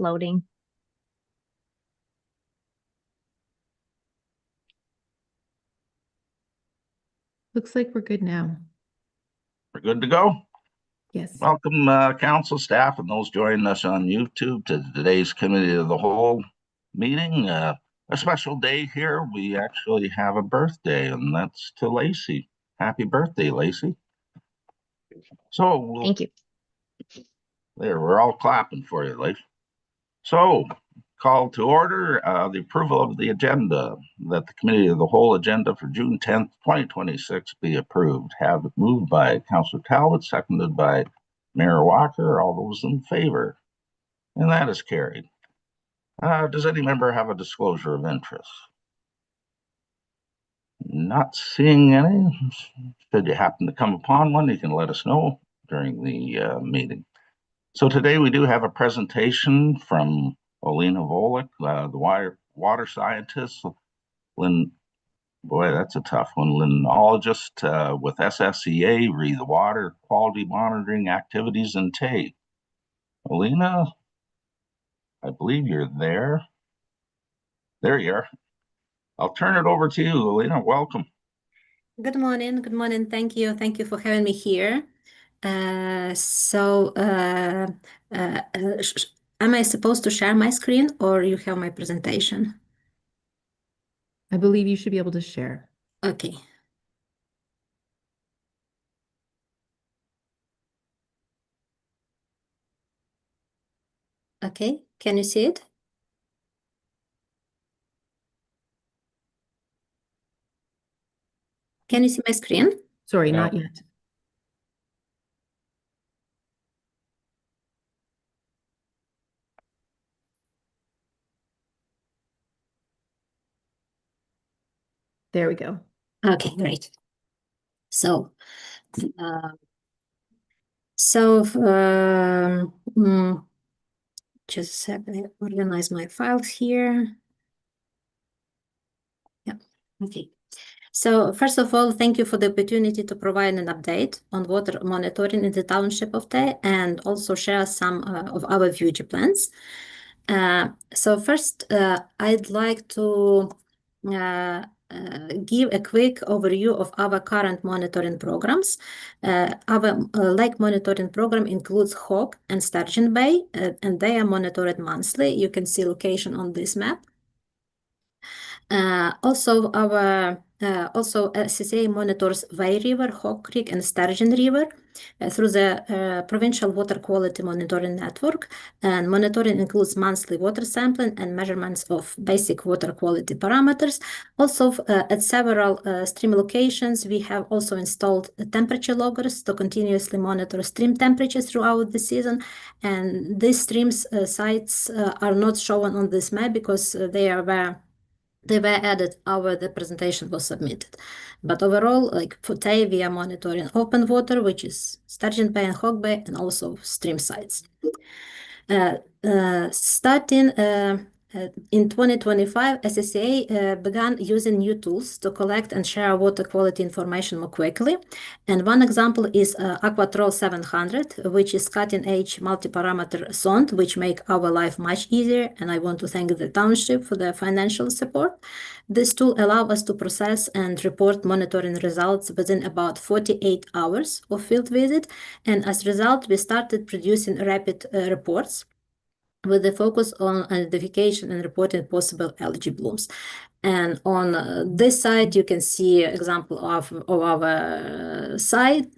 loading. Looks like we're good now. We're good to go. Yes. Welcome, council staff and those joining us on YouTube to today's Committee of the Whole meeting. A special day here. We actually have a birthday, and that's to Lacey. Happy birthday, Lacey. So Thank you. there, we're all clapping for you, Lacey. So, call to order the approval of the agenda, that the Committee of the Whole agenda for June 10th, 2026 be approved. Have it moved by Councilor Talbot, seconded by Mayor Walker. All those in favor? And that is carried. Does any member have a disclosure of interest? Not seeing any. Should you happen to come upon one, you can let us know during the meeting. So today we do have a presentation from Olena Volek, the water scientist. Lynn, boy, that's a tough one. Limnologist with SSEA, re the water quality monitoring activities in TAY. Olena, I believe you're there. There you are. I'll turn it over to you, Olena. Welcome. Good morning. Good morning. Thank you. Thank you for having me here. Am I supposed to share my screen or you have my presentation? I believe you should be able to share. Okay. Okay, can you see it? Can you see my screen? Sorry, No. not yet. There we go. Okay, great. So, just a second, I organize my files here. Yeah, okay. So first of all, thank you for the opportunity to provide an update on water monitoring in the township of Tay and also share some of our future plans. So first, I'd like to give a quick overview of our current monitoring programs. Our lake monitoring program includes Hog and Sturgeon Bay, and they are monitored monthly. You can see location on this map. Also, SSA monitors Way River, Hog Creek, and Sturgeon River through the Provincial Water Quality Monitoring Network. And monitoring includes monthly water sampling and measurements of basic water quality parameters. Also, at several stream locations, we have also installed temperature loggers to continuously monitor stream temperatures throughout the season. And these streams sites are not shown on this map because they were added after the presentation was submitted. But overall, like for Tay, we are monitoring open water, which is Sturgeon Bay and Hog Bay, and also stream sites. Starting in 2025, SSA began using new tools to collect and share water quality information more quickly. And one example is Aquatrol 700, which is cutting-edge multi-parameter sonde, which make our life much easier. And I want to thank the township for the financial support. This tool allows us to process and report monitoring results within about 48 hours of field visit. And as a result, we started producing rapid reports with the focus on identification and reporting possible algae blooms. And on this side, you can see an example of our site,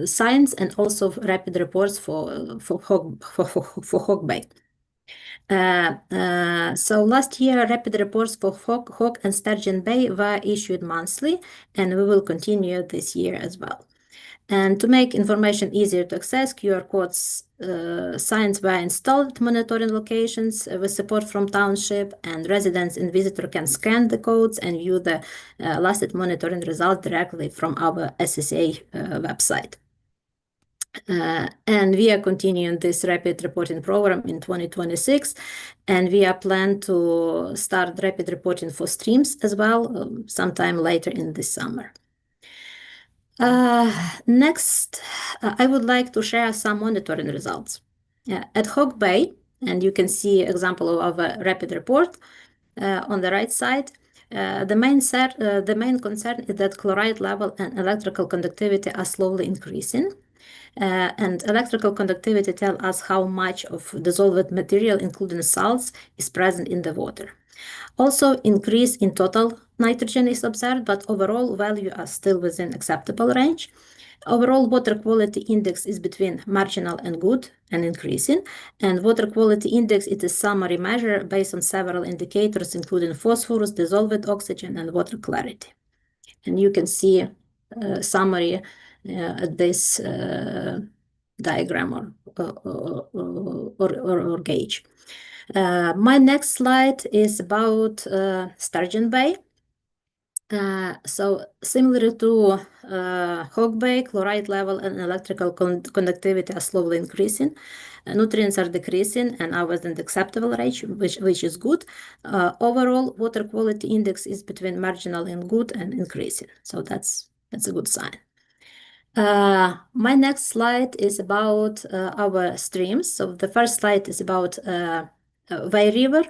science, and also rapid reports for Hog Bay. So last year, rapid reports for Hog and Sturgeon Bay were issued monthly, and we will continue this year as well. And to make information easier to access, QR codes signs were installed at monitoring locations with support from township, and residents and visitors can scan the codes and view the lasted monitoring result directly from our SSA website. And we are continuing this rapid reporting program in 2026, and we are planned to start rapid reporting for streams as well sometime later in the summer. Next, I would like to share some monitoring results. At Hog Bay, And you can see example of a rapid report on the right side. The main concern is that chloride level and electrical conductivity are slowly increasing. And electrical conductivity tells us how much of dissolved material, including salts, is present in the water. Also, increase in total nitrogen is observed, but overall value are still within acceptable range. Overall water quality index is between marginal and good and increasing. And water quality index is a summary measure based on several indicators, including phosphorus, dissolved oxygen, and water clarity. And you can see a summary at this diagram or gauge. My next slide is about Sturgeon Bay. So similar to Hog Bay, chloride level and electrical conductivity are slowly increasing. Nutrients are decreasing and are within the acceptable range, which is good. Overall, water quality index is between marginal and good and increasing. So that's a good sign. My next slide is about our streams. So the first slide is about Vai River.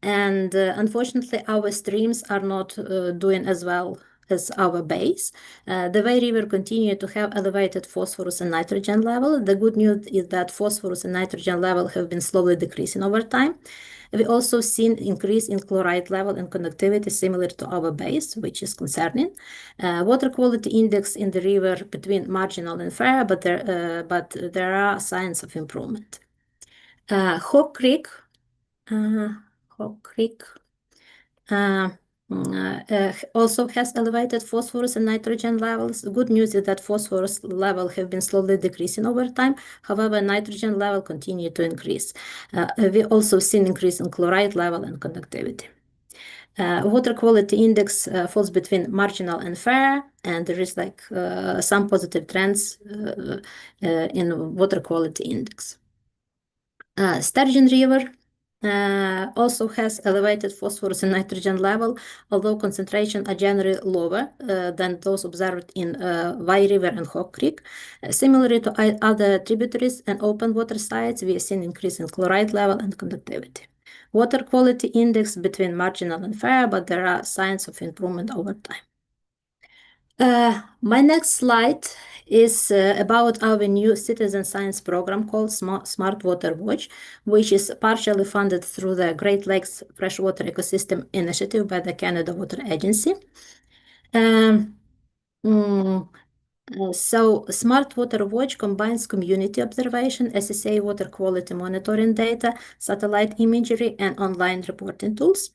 And unfortunately, our streams are not doing as well as our bays. The Vai River continue to have elevated phosphorus and nitrogen level. The good news is that phosphorus and nitrogen level have been slowly decreasing over time. We also seen increase in chloride level and conductivity similar to our bays, which is concerning. Water quality index in the river between marginal and fair, but there are signs of improvement. Hawk Creek also has elevated phosphorus and nitrogen levels. The good news is that phosphorus level have been slowly decreasing over time. However, nitrogen level continue to increase. We also seen increase in chloride level and conductivity. Water quality index falls between marginal and fair, and there is like some positive trends in water quality index. Sturgeon River also has elevated phosphorus and nitrogen level, although concentration are generally lower than those observed in Vai River and Hawk Creek. Similarly to other tributaries and open water sites, we have seen increase in chloride level and conductivity. Water quality index between marginal and fair, but there are signs of improvement over time. My next slide is about our new citizen science program called Smart Water Watch, which is partially funded through the Great Lakes Freshwater Ecosystem Initiative by the Canada Water Agency. So Smart Water Watch combines community observation, SSA water quality monitoring data, satellite imagery, and online reporting tools.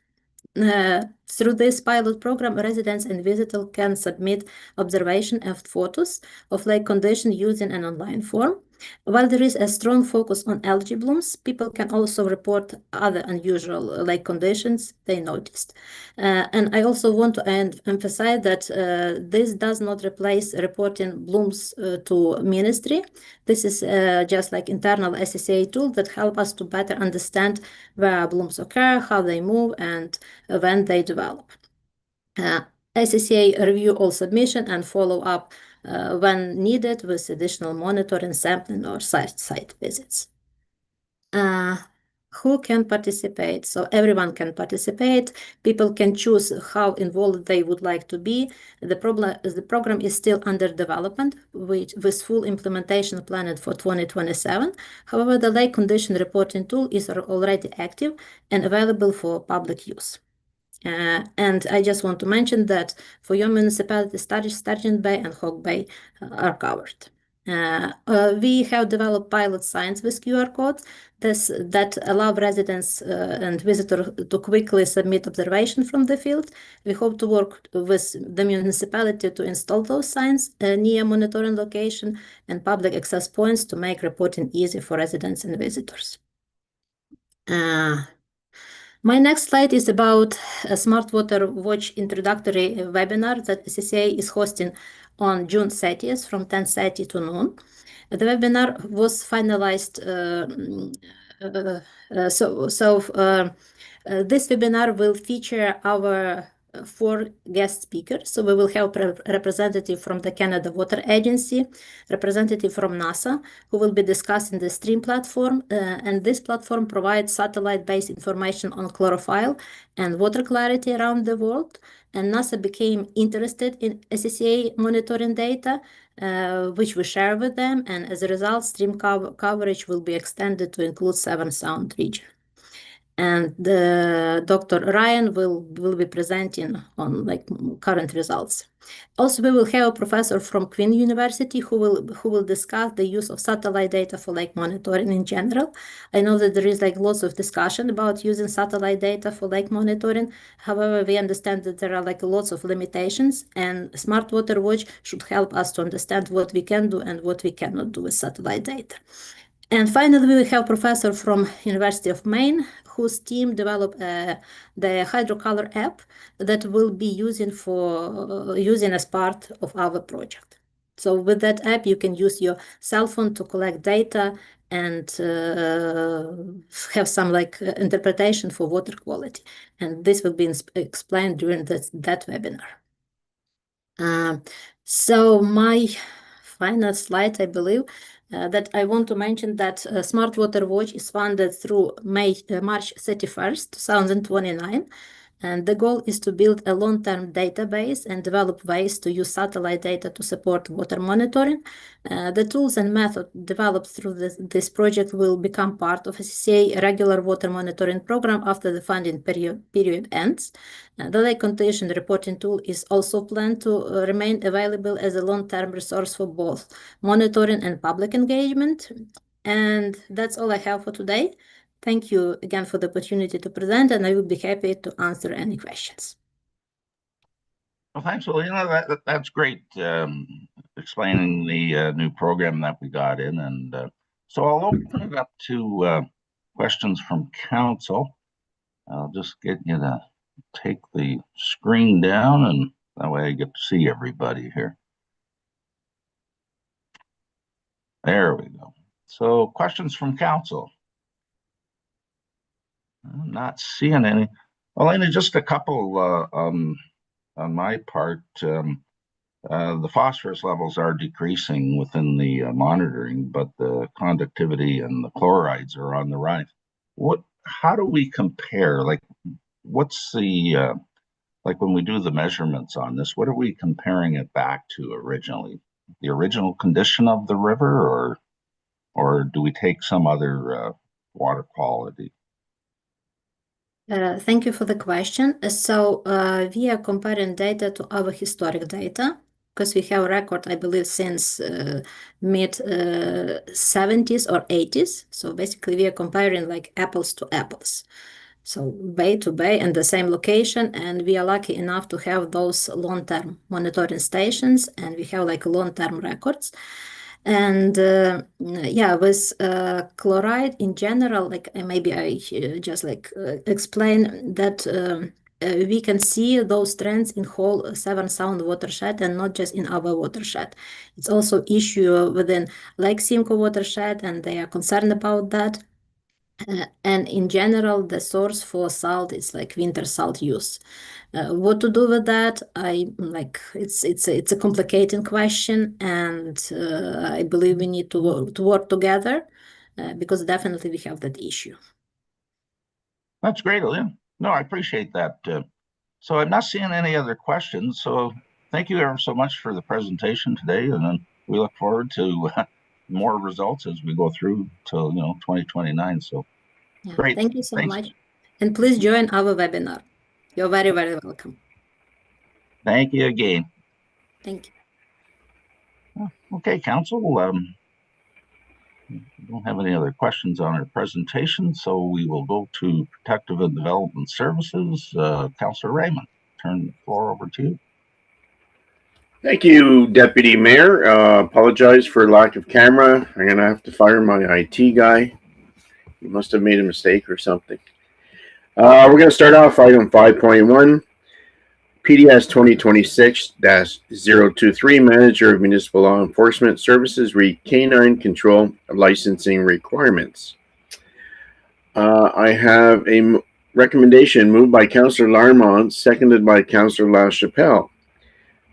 Through this pilot program, residents and visitors can submit observation and photos of lake condition using an online form. While there is a strong focus on algae blooms, people can also report other unusual lake conditions they noticed. And I also want to emphasize that this does not replace reporting blooms to ministry. This is just like internal SSA tool that help us to better understand where blooms occur, how they move, and when they develop. SSA review all submission and follow up when needed with additional monitoring, sampling, or site visits. Who can participate? So everyone can participate. People can choose how involved they would like to be. The program is still under development, with full implementation planned for 2027. However, the lake condition reporting tool is already active and available for public use. And I just want to mention that for your municipality, Sturgeon Bay and Hog Bay are covered. We have developed pilot signs with QR codes that allow residents and visitors to quickly submit observation from the field. We hope to work with the municipality to install those signs near monitoring location and public access points to make reporting easy for residents and visitors. My next slide is about a Smart Water Watch introductory webinar that SSA is hosting on June 30th from 10:30 to noon. The webinar was finalized. This webinar will feature our 4 guest speakers. So we will have representative from the Canada Water Agency, representative from NASA, who will be discussing the STREAM platform. And this platform provides satellite-based information on chlorophyll and water clarity around the world. And NASA became interested in SCCA monitoring data, which we share with them. And as a result, STREAM coverage will be extended to include 7 Sound region. And Dr. Ryan will be presenting on current results. Also, we will have a professor from Queen University who will discuss the use of satellite data for lake monitoring in general. I know that there is lots of discussion about using satellite data for lake monitoring. However, we understand that there are lots of limitations, and Smart Water Watch should help us to understand what we can do and what we cannot do with satellite data. And finally, we will have a professor from University of Maine, whose team developed the Hydrocolor app that will be using as part of our project. So with that app, you can use your cell phone to collect data and have some interpretation for water quality. And this will be explained during that webinar. So my final slide, I believe, that I want to mention that Smart Water Watch is funded through March 31st, 2029. And the goal is to build a long-term database and develop ways to use satellite data to support water monitoring. The tools and method developed through this project will become part of SCCA regular water monitoring program after the funding period ends. The lake condition reporting tool is also planned to remain available as a long-term resource for both monitoring and public engagement. And that's all I have for today. Thank you again for the opportunity to present, and I will be happy to answer any questions. Well, thanks, Alina. That's great, explaining the new program that we got in. And so I'll open it up to questions from council. I'll just get you to take the screen down, and that way I get to see everybody here. There we go. So questions from council. I'm not seeing any. Alina, just a couple on my part. The phosphorus levels are decreasing within the monitoring, but the conductivity and the chlorides are on the rise. How do we compare? What's the when we do the measurements on this, what are we comparing it back to originally? The original condition of the river, or do we take some other water quality? Thank you for the question. So we are comparing data to our historic data, because we have a record, I believe, since mid 70s or 80s. So basically, we are comparing apples to apples. So bay to bay and the same location, and we are lucky enough to have those long-term monitoring stations, and we have long-term records. And yeah, with chloride in general, maybe I just explain that we can see those trends in whole Severn Sound watershed and not just in our watershed. It's also issue within Lake Simcoe watershed, and they are concerned about that. And in general, the source for salt is winter salt use. What to do with that? It's a complicated question, and I believe we need to work together because definitely we have that issue. That's great, Alina. No, I appreciate that. So I'm not seeing any other questions. So thank you ever so much for the presentation today, and then we look forward to more results as we go through till 2029. So yeah, great. Thank you so much, and please join our webinar. You're very, very welcome. Thank you again. Thank you. Okay, council. We don't have any other questions on our presentation, so we will go to Protective and Development Services. Councillor Raymond, turn the floor over to you. Thank you, Deputy Mayor. Apologize for lack of camera. I'm going to have to fire my IT guy. He must have made a mistake or something. We're going to start off item 5.1. PDS 2026-023, Manager of Municipal Law Enforcement Services, read Canine Control Licensing Requirements. I have a recommendation moved by Councillor Larmont, seconded by Councillor LaChapelle,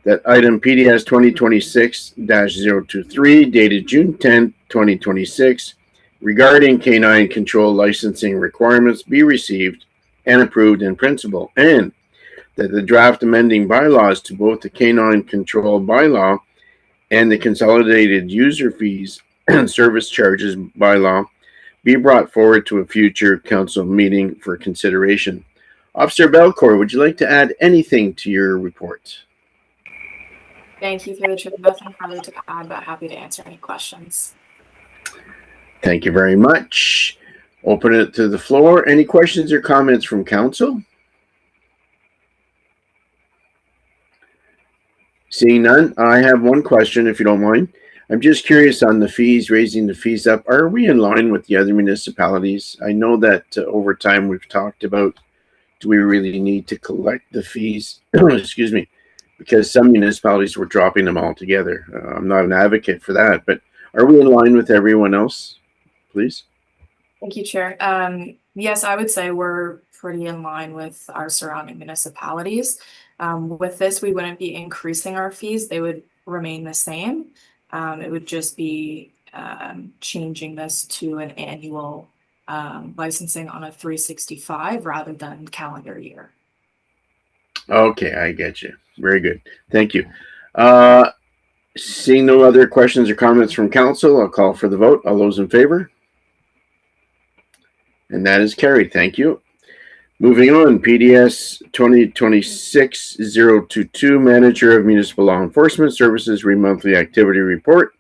that item PDS 2026-023 dated June 10, 2026, regarding canine control licensing requirements be received and approved in principle, and that the draft amending bylaws to both the canine control bylaw and the consolidated user fees and service charges bylaw be brought forward to a future council meeting for consideration. Officer Belcourt, would you like to add anything to your report? Thank you through the chair. Nothing further to add, but happy to answer any questions. Thank you very much. Open it to the floor. Any questions or comments from council? Seeing none, I have one question, if you don't mind. I'm just curious on the fees, raising the fees up. Are we in line with the other municipalities? I know that over time we've talked about, do we really need to collect the fees? Excuse me, because some municipalities were dropping them all together. I'm not an advocate for that, but are we in line with everyone else, please? Thank you, Chair. Yes, I would say we're pretty in line with our surrounding municipalities. With this, we wouldn't be increasing our fees. They would remain the same. It would just be changing this to an annual licensing on a 365 rather than calendar year. Okay, I get you. Very good. Thank you. Seeing no other questions or comments from council, I'll call for the vote. All those in favor? And that is carried. Thank you. Moving on, PDS 2026-022, Manager of Municipal Law Enforcement Services Monthly Activity Report.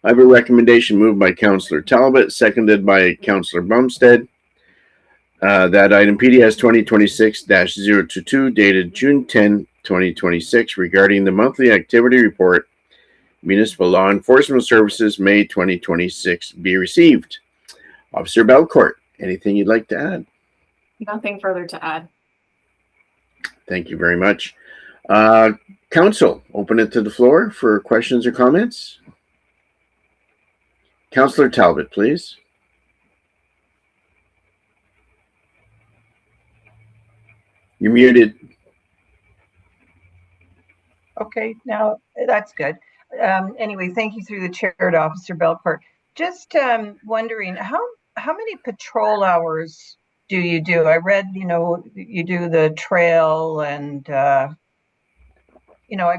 I have a recommendation moved by Councillor Talbot, seconded by Councillor Bumstead. That item PDS 2026-022, dated June 10, 2026, regarding the monthly activity report, Municipal Law Enforcement Services, May 2026, be received. Officer Belcourt, anything you'd like to add? Nothing further to add. Thank you very much. Council, open it to the floor for questions or comments. Councillor Talbot, please. You're muted. Okay, now that's good. Anyway, thank you through the chair to Officer Belcourt. Just wondering, how many patrol hours do you do? I read, you do the trail and, I've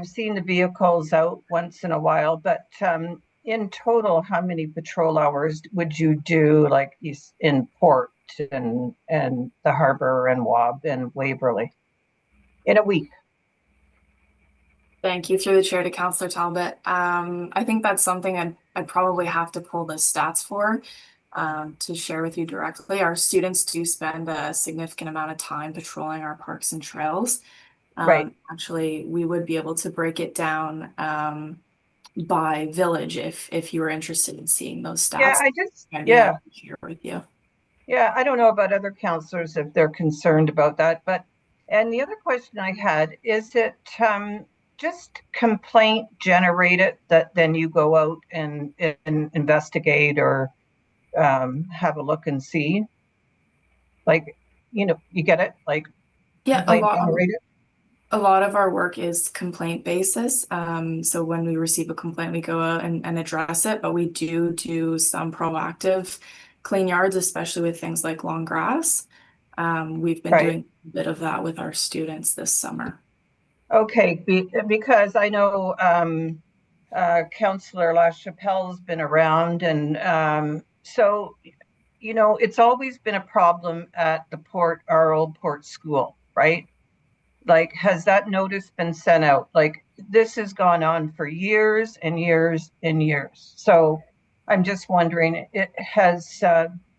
seen the vehicles out once in a while, but in total, how many patrol hours would you do, like in Port and the Harbor and Wabb and Waverley in a week? Thank you through the chair to Councillor Talbot. I think that's something I'd probably have to pull the stats for to share with you directly. Our students do spend a significant amount of time patrolling our parks and trails. Right. Actually, we would be able to break it down by village if you were interested in seeing those stats. Yeah, share with you. Yeah, I don't know about other councillors if they're concerned about that, and the other question I had, is it just complaint generated that then you go out and investigate or have a look and see? Like, you get it? Like, yeah, generated? A lot of our work is complaint basis. So when we receive a complaint, we go out and address it, but we do some proactive clean yards, especially with things like long grass. We've been doing a bit of that with our students this summer. Okay, because I know Councillor LaChapelle's been around, and so, it's always been a problem at the Port, our old Port school, right? Like, has that notice been sent out? Like, this has gone on for years and years and years. So I'm just wondering, has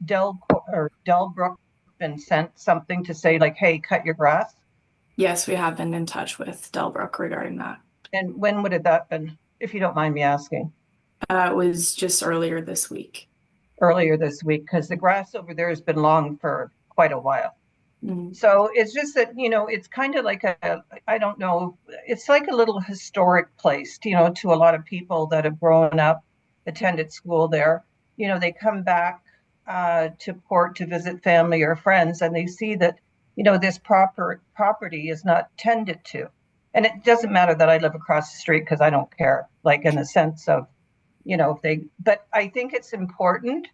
Delbrook been sent something to say, like, hey, cut your grass? Yes, we have been in touch with Delbrook regarding that. And when would it that been, if you don't mind me asking? It was just earlier this week. Earlier this week, because the grass over there has been long for quite a while. Mm-hmm. So it's just that, it's kind of like I don't know, it's like a little historic place, to a lot of people that have grown up, attended school there. They come back to Port to visit family or friends, and they see that this property is not tended to. And it doesn't matter that I live across the street because I don't care, like in the sense of, but I think it's important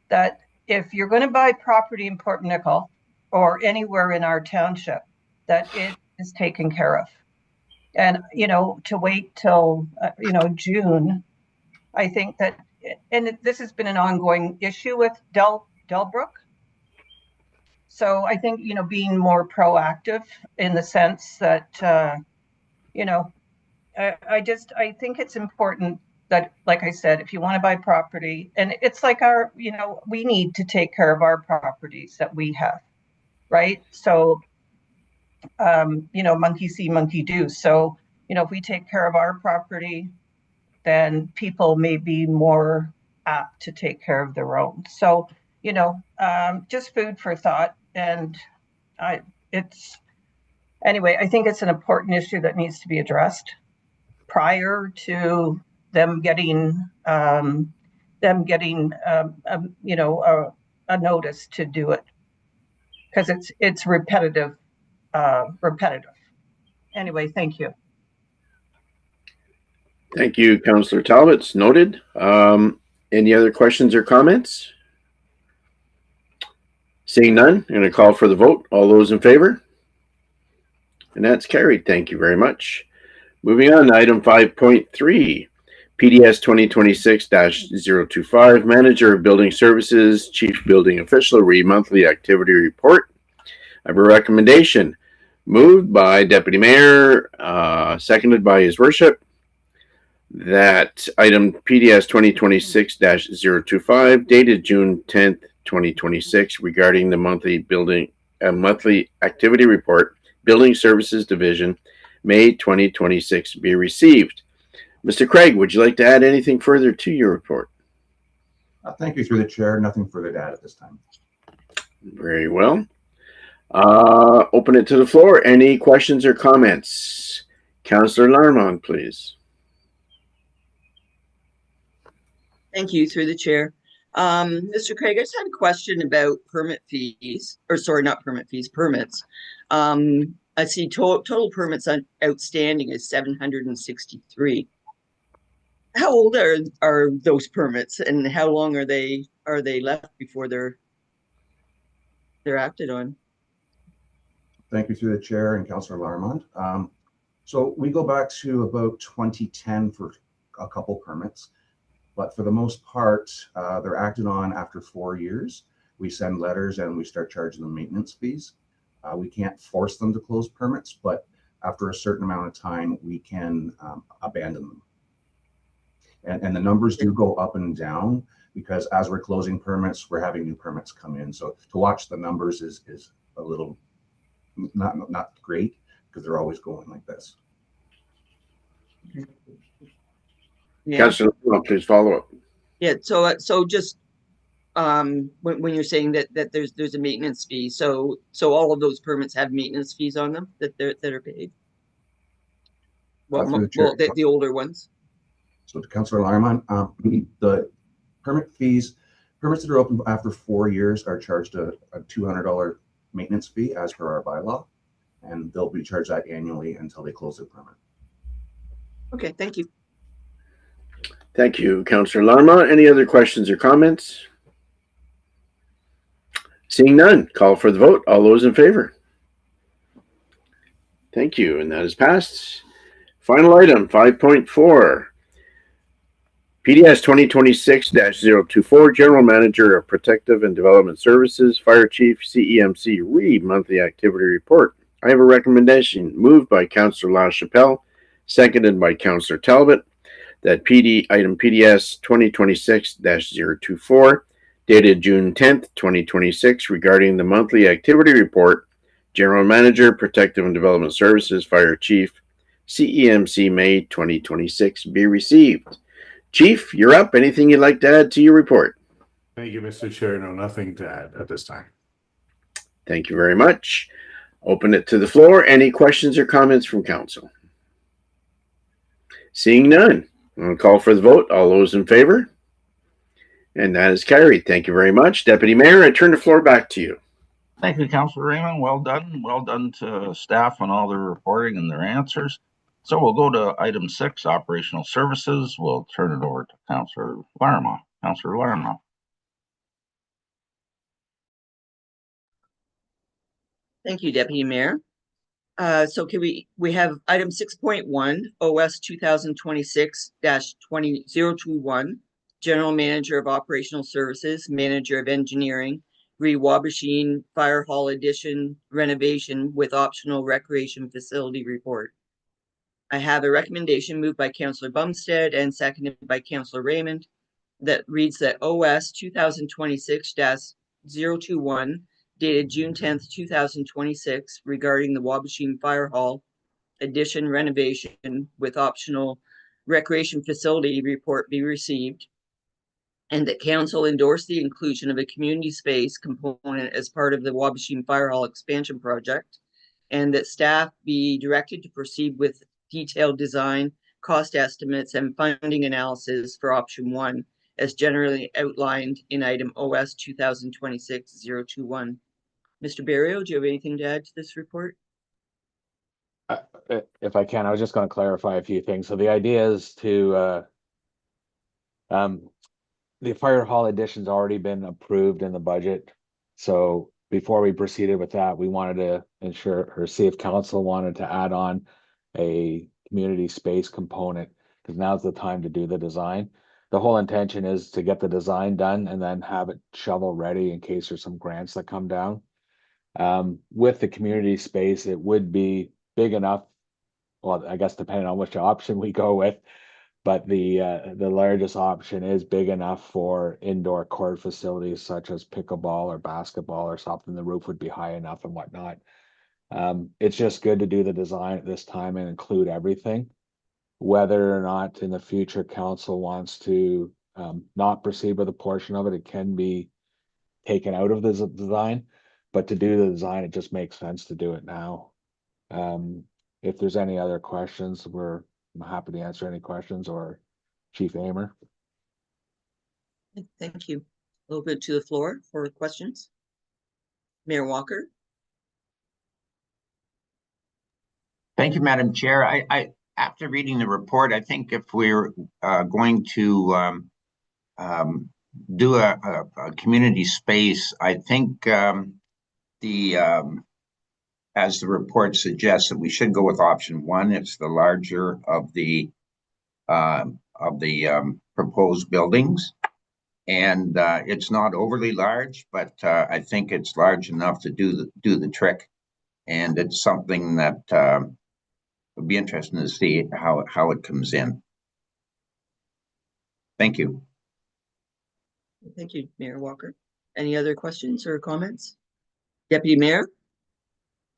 that if you're going to buy property in Port Nickel or anywhere in our township, that it is taken care of. And, to wait till, June, I think that, and this has been an ongoing issue with Delbrook. So I think, being more proactive in the sense that, I think it's important that, like I said, if you want to buy property, and it's like we need to take care of our properties that we have, right? So, monkey see, monkey do. So, if we take care of our property, then people may be more apt to take care of their own. So, just food for thought. And anyway, I think it's an important issue that needs to be addressed prior to them getting a notice to do it, because it's repetitive. Anyway, thank you. Thank you, Councillor Talbot. It's noted. Any other questions or comments? Seeing none, I'm going to call for the vote. All those in favor? And that's carried. Thank you very much. Moving on to item 5.3, PDS 2026-025, Manager of Building Services, Chief Building Official, read monthly activity report. I have a recommendation moved by Deputy Mayor, seconded by His Worship, that item PDS 2026-025, dated June 10th, 2026, regarding the monthly activity report, Building Services Division, May 2026, be received. Mr. Craig, would you like to add anything further to your report? Thank you, through the chair. Nothing further to add at this time. Very well. Open it to the floor. Any questions or comments? Councillor Larmont, please. Thank you, through the chair. Mr. Craig, I just had a question about permit fees, or sorry, not permit fees, permits. I see total permits outstanding is 763. How old are those permits, and how long are they left before they're acted on? Thank you, through the chair and Councillor Larmont. So we go back to about 2010 for a couple permits. But for the most part, they're acted on after 4 years. We send letters and we start charging them maintenance fees. We can't force them to close permits, but after a certain amount of time, we can abandon them. And the numbers do go up and down, because as we're closing permits, we're having new permits come in. So to watch the numbers is a little not great, because they're always going like this. Yeah. Councillor, please follow up. Yeah. So just when you're saying that there's a maintenance fee, so all of those permits have maintenance fees on them that are paid. Well, the older ones. So to Councillor Larmont, the permits that are open after 4 years are charged a $200 maintenance fee as per our bylaw, and they'll be charged that annually until they close their permit. Okay, thank you. Thank you, Councillor Larmont. Any other questions or comments? Seeing none, call for the vote. All those in favor? Thank you, and that is passed. Final item, 5.4. PDS 2026-024, General Manager of Protective and Development Services, Fire Chief, CEMC, read monthly activity report. I have a recommendation moved by Councillor LaChapelle, seconded by Councillor Talbot, that item PDS 2026-024, dated June 10th, 2026, regarding the monthly activity report, General Manager, Protective and Development Services, Fire Chief, CEMC, May 2026, be received. Chief, you're up. Anything you'd like to add to your report? Thank you, Mr. Chair. No, nothing to add at this time. Thank you very much. Open it to the floor. Any questions or comments from council? Seeing none, I'll call for the vote. All those in favor? And that is carried. Thank you very much. Deputy Mayor, I turn the floor back to you. Thank you, Councillor Raymond. Well done. Well done to staff on all their reporting and their answers. So we'll go to item 6, operational services. We'll turn it over to Councillor Larimont. Councillor Larimont. Thank you, Deputy Mayor. So can we have item 6.1, OS 2026-20021, General Manager of Operational Services, Manager of Engineering, Re-Wabashine Fire Hall Addition renovation with optional recreation facility report. I have a recommendation moved by Councillor Bumstead and seconded by Councillor Raymond that reads that OS 2026-021 dated June 10th, 2026 regarding the Wabashine Fire Hall addition renovation with optional recreation facility report be received, and that council endorse the inclusion of a community space component as part of the Wabashine Fire Hall expansion project, and that staff be directed to proceed with detailed design, cost estimates, and funding analysis for option 1 as generally outlined in item OS 2026-021. Mr. Berrio, do you have anything to add to this report? If I can, I was just going to clarify a few things. So the idea is to the fire hall addition's already been approved in the budget. So before we proceeded with that, we wanted to ensure or see if council wanted to add on a community space component, because now's the time to do the design. The whole intention is to get the design done and then have it shovel ready in case there's some grants that come down. With the community space, it would be big enough. Well, I guess depending on which option we go with, but the largest option is big enough for indoor court facilities such as pickleball or basketball or something. The roof would be high enough and whatnot. It's just good to do the design at this time and include everything. Whether or not in the future council wants to not proceed with a portion of it, it can be taken out of the design. But to do the design, it just makes sense to do it now. If there's any other questions, I'm happy to answer any questions, or Chief Amer. Thank you. A little bit to the floor for questions. Mayor Walker. Thank you, Madam Chair. I after reading the report, I think if we're going to do a community space, I think as the report suggests, that we should go with option 1. It's the larger of the proposed buildings, and it's not overly large, but I think it's large enough to do the trick, and it's something that would be interesting to see how it comes in. Thank you. Thank you, Mayor Walker. Any other questions or comments? Deputy Mayor?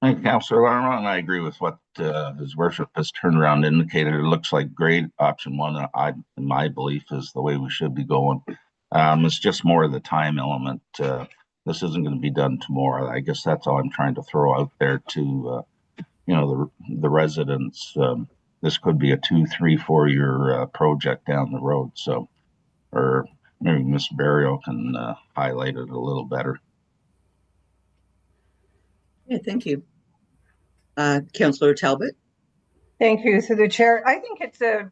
Thank you, Councillor Larimont, and I agree with what His Worship has turned around indicated. It looks like great option 1. In my belief, is the way we should be going. It's just more of the time element. This isn't going to be done tomorrow. I guess that's all I'm trying to throw out there to the residents. This could be a 2, 3, 4 year project down the road. So, or maybe Mr. Berrio can highlight it a little better. Yeah, thank you. Councillor Talbot. Thank you, through the chair. I think it's a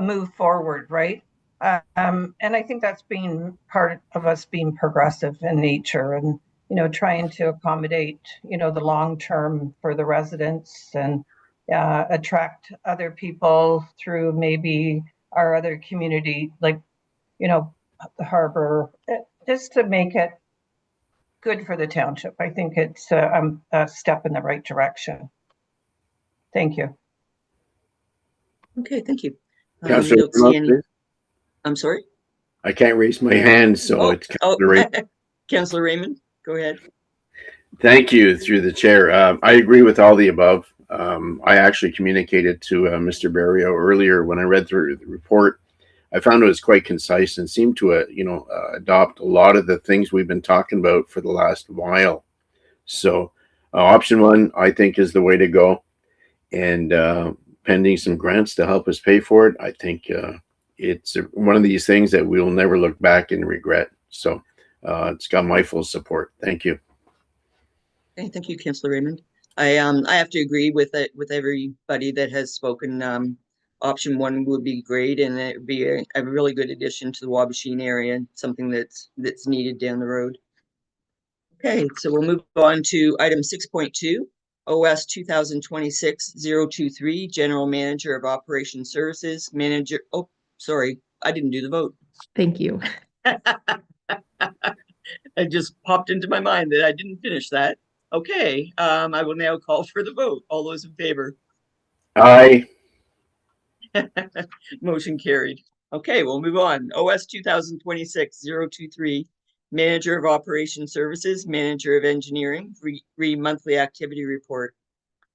move forward, right? And I think that's been part of us being progressive in nature and, trying to accommodate, the long term for the residents and attract other people through maybe our other community, like, the harbor, just to make it good for the township. I think it's a step in the right direction. Thank you. Okay, thank you. Councillor, I'm sorry? I can't raise my hand, so it's Councillor Raymond. Councillor Raymond, go ahead. Thank you, through the chair. I agree with all the above. I actually communicated to Mr. Berrio earlier when I read through the report. I found it was quite concise and seemed to, adopt a lot of the things we've been talking about for the last while. So option 1, I think, is the way to go. And pending some grants to help us pay for it, I think it's one of these things that we will never look back and regret. So it's got my full support. Thank you. Okay, thank you, Councillor Raymond. I have to agree with it, with everybody that has spoken. Option one would be great, and it would be a really good addition to the Wabashine area, and something that's needed down the road. Okay, so we'll move on to item 6.2, OS 2026-023, General Manager of Operation Services, Manager. Oh, sorry, I didn't do the vote. Thank you. It just popped into my mind that I didn't finish that. Okay, I will now call for the vote. All those in favor? Aye. Motion carried. Okay, we'll move on. OS 2026-023, Manager of Operation Services, Manager of Engineering, monthly activity report.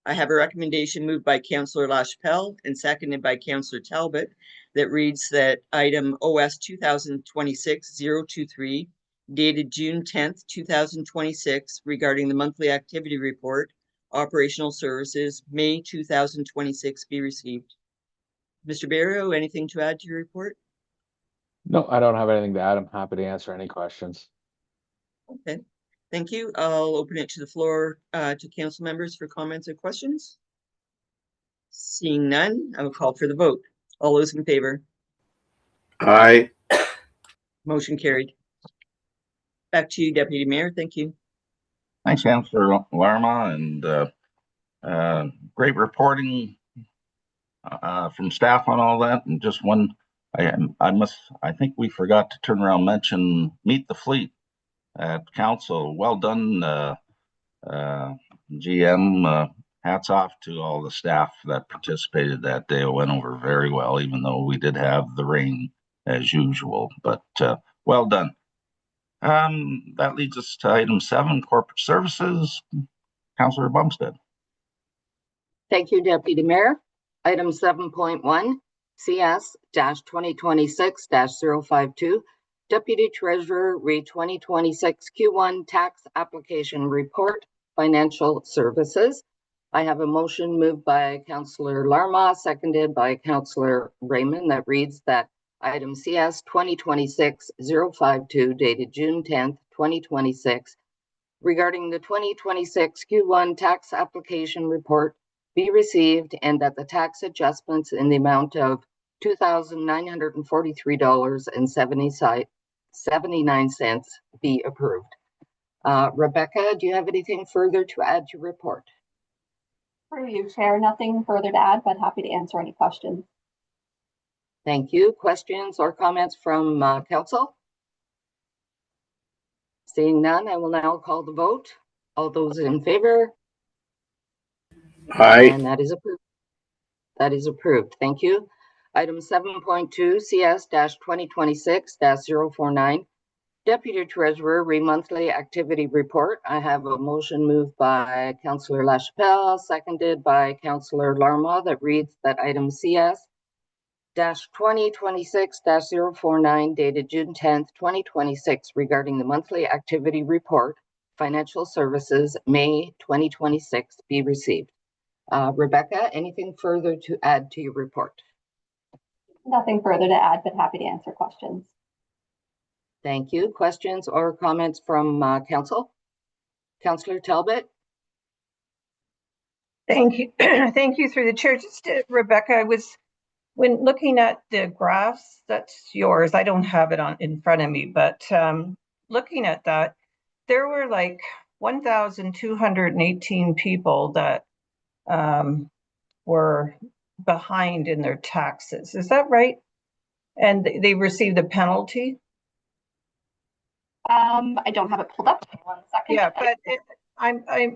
I have a recommendation moved by Councillor LaChapelle and seconded by Councillor Talbot that reads that item OS 2026-023, dated June 10th, 2026, regarding the monthly activity report, operational services, May 2026, be received. Mr. Barrio, anything to add to your report? No, I don't have anything to add. I'm happy to answer any questions. Okay, thank you. I'll open it to the floor to council members for comments or questions. Seeing none, I will call for the vote. All those in favor? Aye. Motion carried. Back to you, Deputy Mayor. Thank you. Thanks, Councillor Larma, and great reporting from staff on all that. And just one, I think we forgot to turn around and mention Meet the Fleet at council. Well done, GM. Hats off to all the staff that participated that day. It went over very well, even though we did have the rain as usual, but well done. That leads us to item 7, corporate services. Councillor Bumstead. Thank you, Deputy Mayor. Item 7.1, CS-2026-052, Deputy Treasurer Re 2026 Q1 Tax Application Report, Financial Services. I have a motion moved by Councillor Larma, seconded by Councillor Raymond, that reads that item CS 2026-052, dated June 10th, 2026, regarding the 2026 Q1 Tax Application Report, be received, and that the tax adjustments in the amount of $2,943.79 be approved. Rebecca, do you have anything further to add to your report? Through you, Chair. Nothing further to add, but happy to answer any questions. Thank you. Questions or comments from council? Seeing none, I will now call the vote. All those in favor? Aye. And that is approved. That is approved. Thank you. Item 7.2, CS-2026-049, Deputy Treasurer Re-monthly Activity Report. I have a motion moved by Councillor LaChapelle, seconded by Councillor Larma, that reads that item CS-2026-049, dated June 10th, 2026, regarding the monthly activity report, financial services, May 2026, be received. Rebecca, anything further to add to your report? Nothing further to add, but happy to answer questions. Thank you. Questions or comments from council? Councillor Talbot? Thank you. Thank you through the chair. Just Rebecca, when looking at the graphs, that's yours. I don't have it in front of me, but looking at that, there were like 1,218 people that were behind in their taxes. Is that right? And they received a penalty? I don't have it pulled up. 1 second. Yeah, but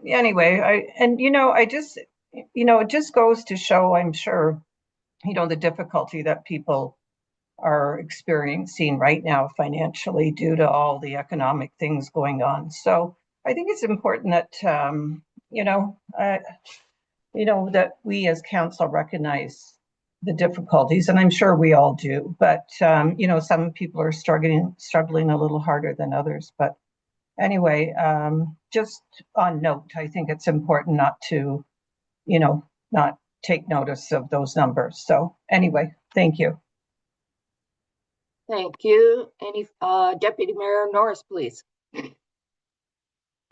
anyway, it just goes to show, I'm sure, the difficulty that people are experiencing right now financially due to all the economic things going on. So I think it's important that, that we as council recognize the difficulties, and I'm sure we all do, but some people are struggling a little harder than others. But anyway, just on note, I think it's important not to, not take notice of those numbers. So anyway, thank you. Thank you. Any Deputy Mayor Norris, please.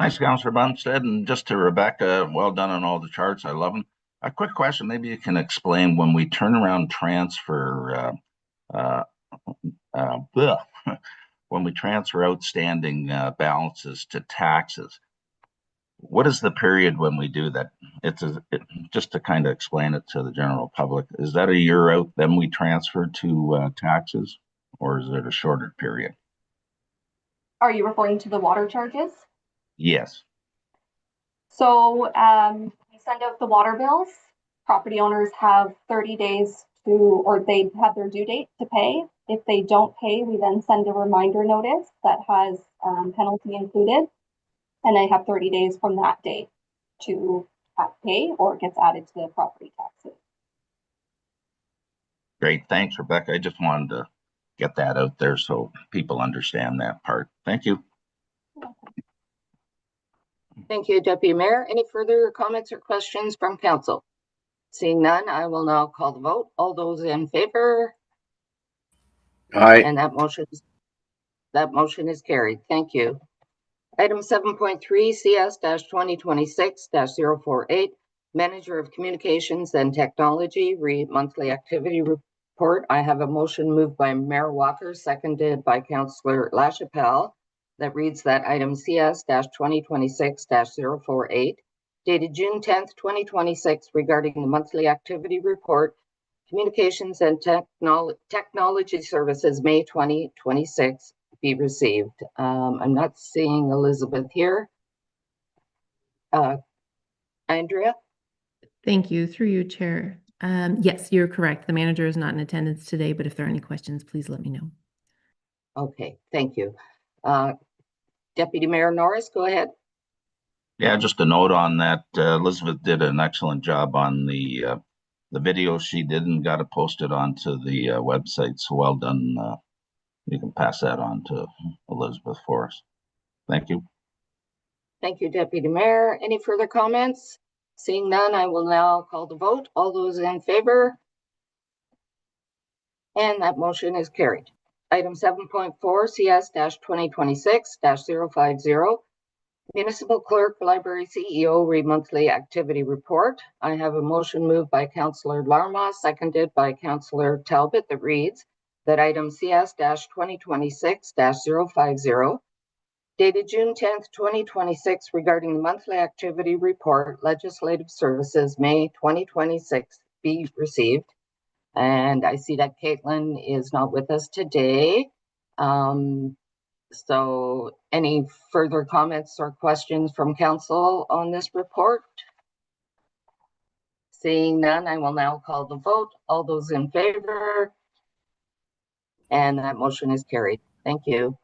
Thanks, Councillor Bumstead. And just to Rebecca, well done on all the charts. I love them. A quick question. Maybe you can explain when we turn around transfer, when we transfer outstanding balances to taxes, what is the period when we do that? Just to kind of explain it to the general public, is that a year out, then we transfer to taxes, or is it a shorter period? Are you referring to the water charges? Yes. So we send out the water bills. Property owners have 30 days to, or they have their due date to pay. If they don't pay, we then send a reminder notice that has penalty included. And they have 30 days from that date to pay, or it gets added to the property taxes. Great. Thanks, Rebecca. I just wanted to get that out there so people understand that part. Thank you. Thank you, Deputy Mayor. Any further comments or questions from council? Seeing none, I will now call the vote. All those in favor? Aye. And that motion is carried. Thank you. Item 7.3 CS-2026-048, Manager of Communications and Technology, monthly activity report. I have a motion moved by Mayor Walker, seconded by Councillor LaChapelle, that reads that item CS-2026-048, dated June 10th, 2026, regarding the monthly activity report, Communications and Technology Services, May 2026, be received. I'm not seeing Elizabeth here. Andrea? Thank you. Through you, Chair. Yes, you're correct. The manager is not in attendance today, but if there are any questions, please let me know. Okay, thank you. Deputy Mayor Norris, go ahead. Yeah, just a note on that. Elizabeth did an excellent job on the video she did and got it posted onto the website. So well done. You can pass that on to Elizabeth for us. Thank you. Thank you, Deputy Mayor. Any further comments? Seeing none, I will now call the vote. All those in favor? And that motion is carried. Item 7.4 CS-2026-050, Municipal Clerk, Library CEO, monthly activity report. I have a motion moved by Councillor Larma, seconded by Councillor Talbot, that reads that item CS-2026-050, dated June 10th, 2026, regarding the monthly activity report, Legislative Services, May 2026, be received. And I see that Caitlin is not with us today. So any further comments or questions from council on this report? Seeing none, I will now call the vote. All those in favor? And that motion is carried. Thank you.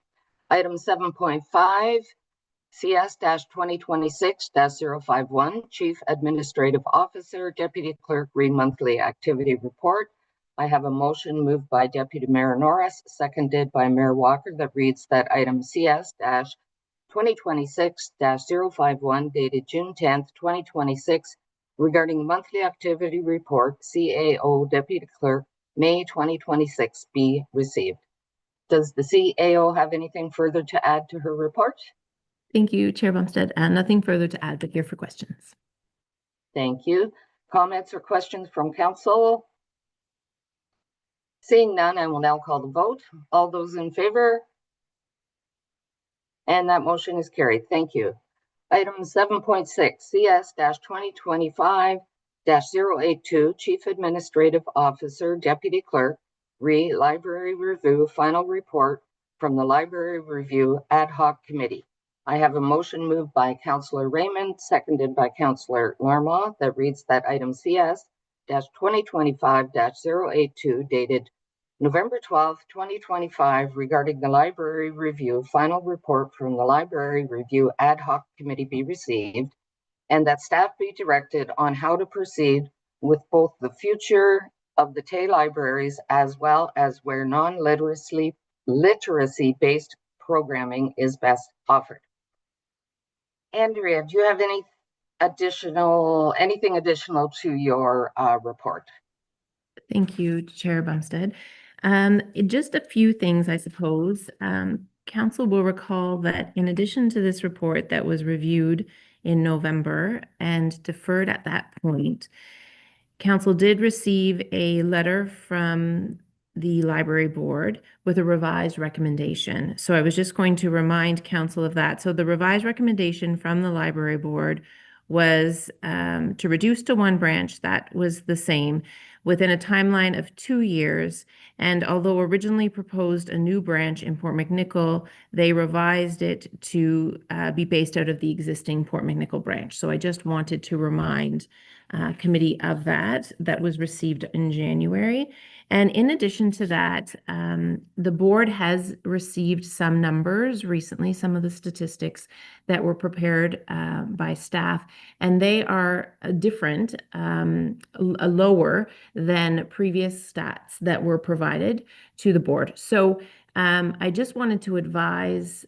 Item 7.5, CS-2026-051, Chief Administrative Officer, Deputy Clerk, monthly activity report. I have a motion moved by Deputy Mayor Norris, seconded by Mayor Walker, that reads that item CS-2026-051, dated June 10th, 2026, regarding the monthly activity report, CAO Deputy Clerk, May 2026, be received. Does the CAO have anything further to add to her report? Thank you, Chair Bumstead. Nothing further to add, but here for questions. Thank you. Comments or questions from council? Seeing none, I will now call the vote. All those in favor? And that motion is carried. Thank you. Item 7.6, CS-2025-082, Chief Administrative Officer, Deputy Clerk, Library Review, final report from the Library Review Ad Hoc Committee. I have a motion moved by Councillor Raymond, seconded by Councillor Larma, that reads that item CS-2025-082, dated November 12th, 2025, regarding the Library Review final report from the Library Review Ad Hoc Committee be received, and that staff be directed on how to proceed with both the future of the Tay libraries as well as where literacy-based programming is best offered. Andrea, do you have anything additional to your report? Thank you, Chair Bumstead. Just a few things, I suppose. Council will recall that in addition to this report that was reviewed in November and deferred at that point, Council did receive a letter from the library board with a revised recommendation. So I was just going to remind Council of that. So the revised recommendation from the library board was to reduce to one branch. That was the same within a timeline of 2 years. And although originally proposed a new branch in Port McNicoll, they revised it to be based out of the existing Port McNicoll branch. So I just wanted to remind committee of that. That was received in January. And in addition to that, the board has received some numbers recently, some of the statistics that were prepared by staff, and they are different, lower than previous stats that were provided to the board. So I just wanted to advise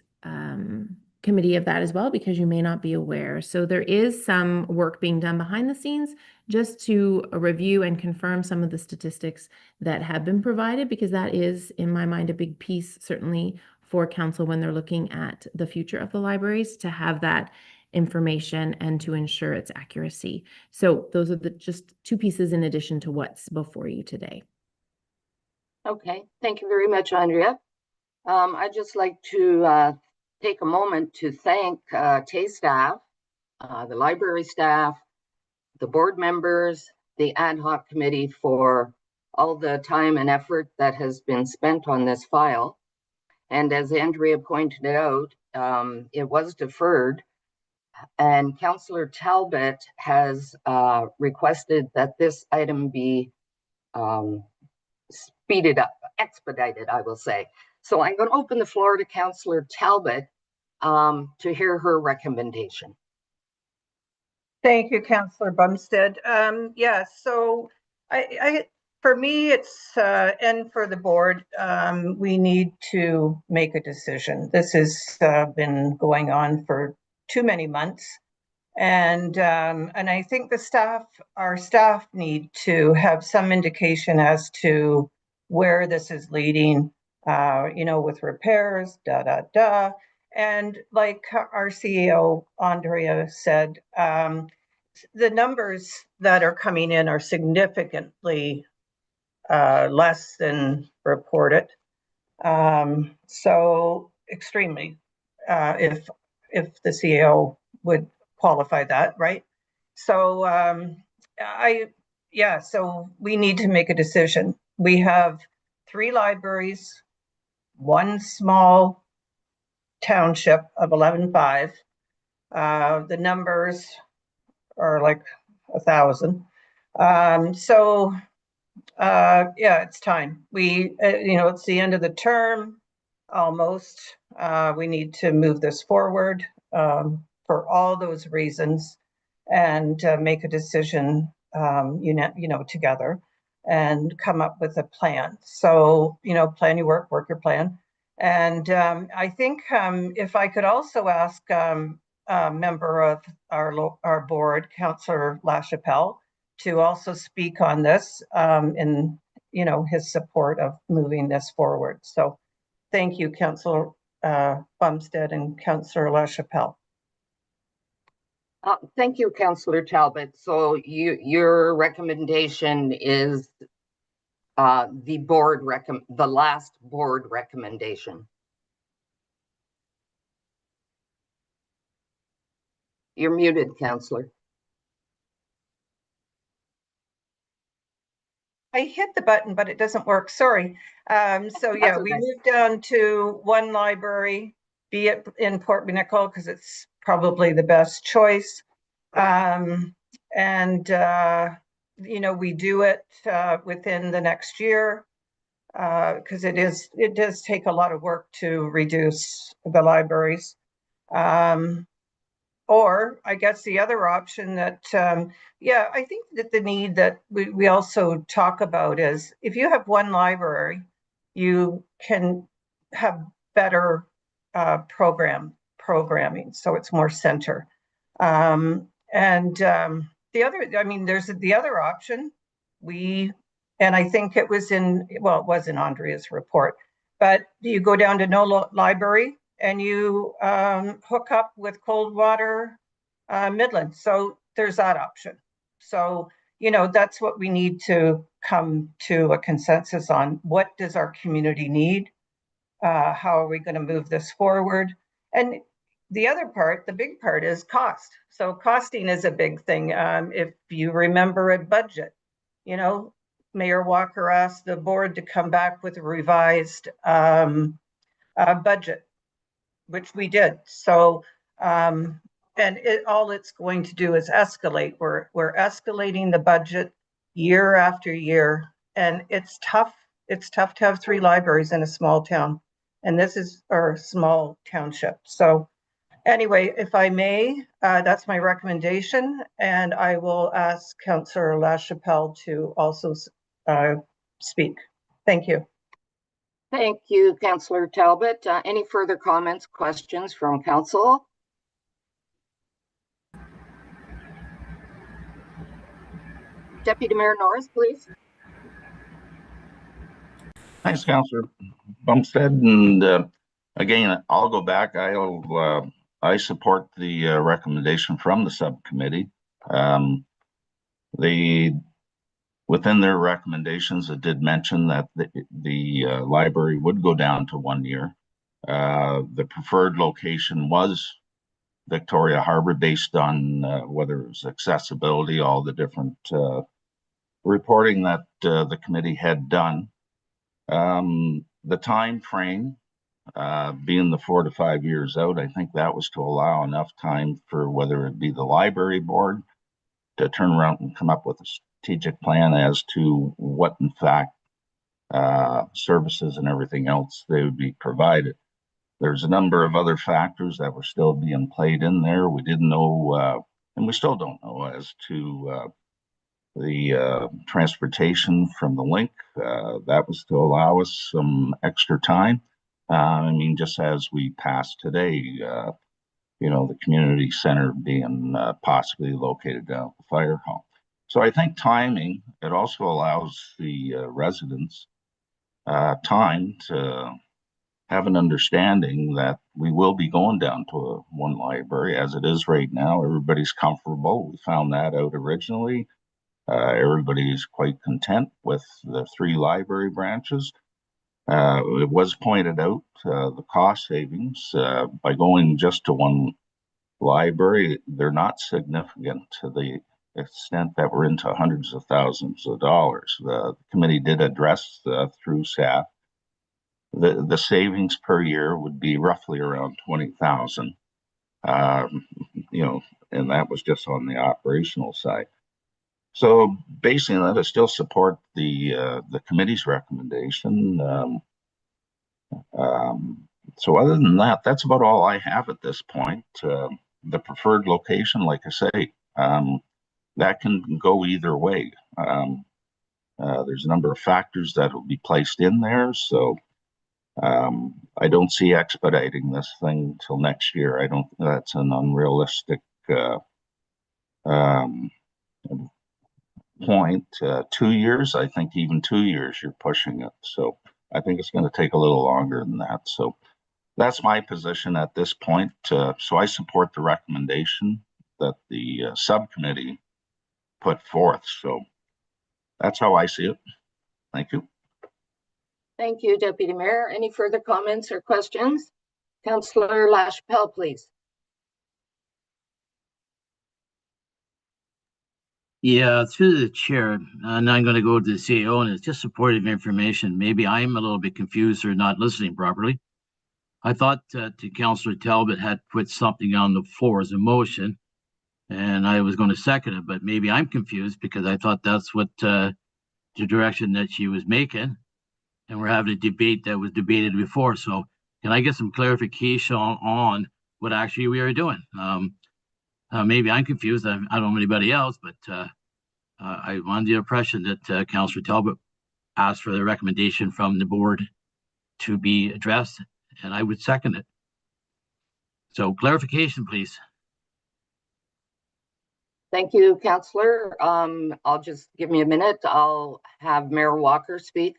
committee of that as well, because you may not be aware. So there is some work being done behind the scenes just to review and confirm some of the statistics that have been provided, because that is, in my mind, a big piece, certainly for council when they're looking at the future of the libraries, to have that information and to ensure its accuracy. So those are the just two pieces in addition to what's before you today. Okay, thank you very much, Andrea. I'd just like to take a moment to thank TAY staff, the library staff, the board members, the ad hoc committee for all the time and effort that has been spent on this file. And as Andrea pointed out, it was deferred, and Councillor Talbot has requested that this item be speeded up, expedited, I will say. So I'm going to open the floor to Councillor Talbot to hear her recommendation. Thank you, Councillor Bumstead. Yeah, so for me, it's and for the board, we need to make a decision. This has been going on for too many months, and I think our staff need to have some indication as to where this is leading. With repairs, and like our CEO Andrea said, the numbers that are coming in are significantly less than reported. So extremely, if the CEO would qualify that, right? So so we need to make a decision. We have 3 libraries, 1 small township of 11,500. The numbers are like 1,000. So it's time. It's the end of the term almost. We need to move this forward for all those reasons, and make a decision together and come up with a plan. So, plan your work, work your plan. And I think if I could also ask a member of our board, Councillor LaChapelle, to also speak on this in his support of moving this forward. So thank you, Councillor Bumstead and Councillor LaChapelle. Thank you, Councillor Talbot. So your recommendation is the last board recommendation. You're muted, Councillor. I hit the button, but it doesn't work. Sorry. So yeah, we moved down to 1 library, be it in Port McNicoll, because it's probably the best choice. We do it within the next year, because it does take a lot of work to reduce the libraries. Or I guess the other option that, I think that the need that we also talk about is, if you have 1 library, you can have better programming, so it's more center. There's the other option. And I think it was in Andrea's report, But you go down to no library and you hook up with Coldwater Midland. So there's that option. So, you know, that's what we need to come to a consensus on. What does our community need? How are we going to move this forward? And the other part, the big part, is cost. So costing is a big thing. If you remember a budget, you know, Mayor Walker asked the board to come back with a revised budget, which we did. So, and all it's going to do is escalate. We're escalating the budget year after year, and it's tough. It's tough to have 3 libraries in a small town, and this is our small township. So anyway, if I may, that's my recommendation, and I will ask Councillor LaChapelle to also speak. Thank you. Thank you, Councillor Talbot. Any further comments, questions from council? Deputy Mayor Norris, please. Thanks, Councillor Bumstead. And again, I'll go back. I support the recommendation from the subcommittee. Within their recommendations, it did mention that the library would go down to 1 year. The preferred location was Victoria Harbor, based on whether it was accessibility, all the different reporting that the committee had done. The time frame being the 4 to 5 years out, I think that was to allow enough time for whether it be the library board to turn around and come up with a strategic plan as to what, in fact, services and everything else they would be provided. There's a number of other factors that were still being played in there. We didn't know, and we still don't know, as to the transportation from the link. That was to allow us some extra time. I mean, just as we passed today, you know, the community center being possibly located down at the fire hall. So I think timing, it also allows the residents time to have an understanding that we will be going down to one library. As it is right now, everybody's comfortable. We found that out originally. Everybody is quite content with the 3 library branches. It was pointed out the cost savings by going just to one library, they're not significant to the extent that we're into hundreds of thousands of dollars. The committee did address through staff the savings per year would be roughly around 20,000. You know, and that was just on the operational side. So based on that, I still support the committee's recommendation. So other than that, that's about all I have at this point. The preferred location, like I say, that can go either way. There's a number of factors that will be placed in there. So I don't see expediting this thing till next year. I don't, that's an unrealistic point. 2 years, I think even 2 years, you're pushing it. So I think it's going to take a little longer than that. So that's my position at this point. So I support the recommendation that the subcommittee put forth. So that's how I see it. Thank you. Thank you, Deputy Mayor. Any further comments or questions? Councillor LaChapelle, please. Yeah, through the chair, and I'm going to go to the CEO, and it's just supportive information. Maybe I'm a little bit confused or not listening properly. I thought to Councillor Talbot had put something on the floor as a motion, and I was going to second it, but maybe I'm confused because I thought that's what the direction that she was making, and we're having a debate that was debated before. So can I get some clarification on what actually we are doing? Maybe I'm confused. I don't know anybody else, but I'm under the impression that Councillor Talbot asked for the recommendation from the board to be addressed, and I would second it. So clarification, please. Thank you, Councillor. I'll just give me a minute. I'll have Mayor Walker speak.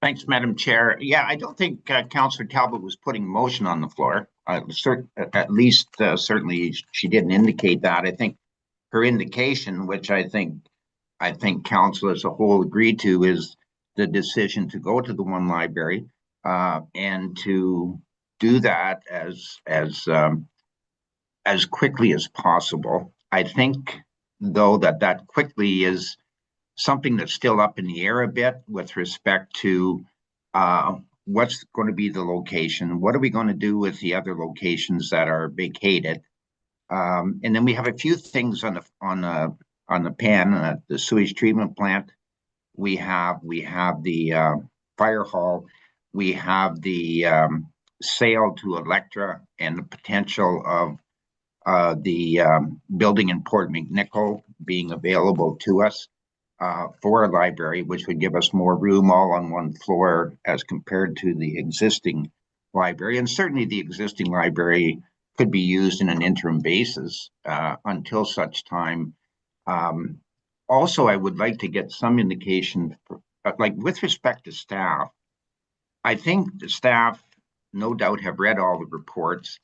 Thanks, Madam Chair. Yeah, I don't think Councillor Talbot was putting motion on the floor. At least certainly she didn't indicate that. I think her indication, which I think council as a whole agreed to, is the decision to go to the one library and to do that as quickly as possible. I think, though, that quickly is something that's still up in the air a bit with respect to what's going to be the location. What are we going to do with the other locations that are vacated? And then we have a few things on the pan, the sewage treatment plant. We have the fire hall. We have the sale to Electra and the potential of the building in Port McNichol being available to us for a library, which would give us more room all on one floor as compared to the existing library. And certainly the existing library could be used in an interim basis until such time. Also, I would like to get some indication, like with respect to staff. I think the staff no doubt have read all the reports.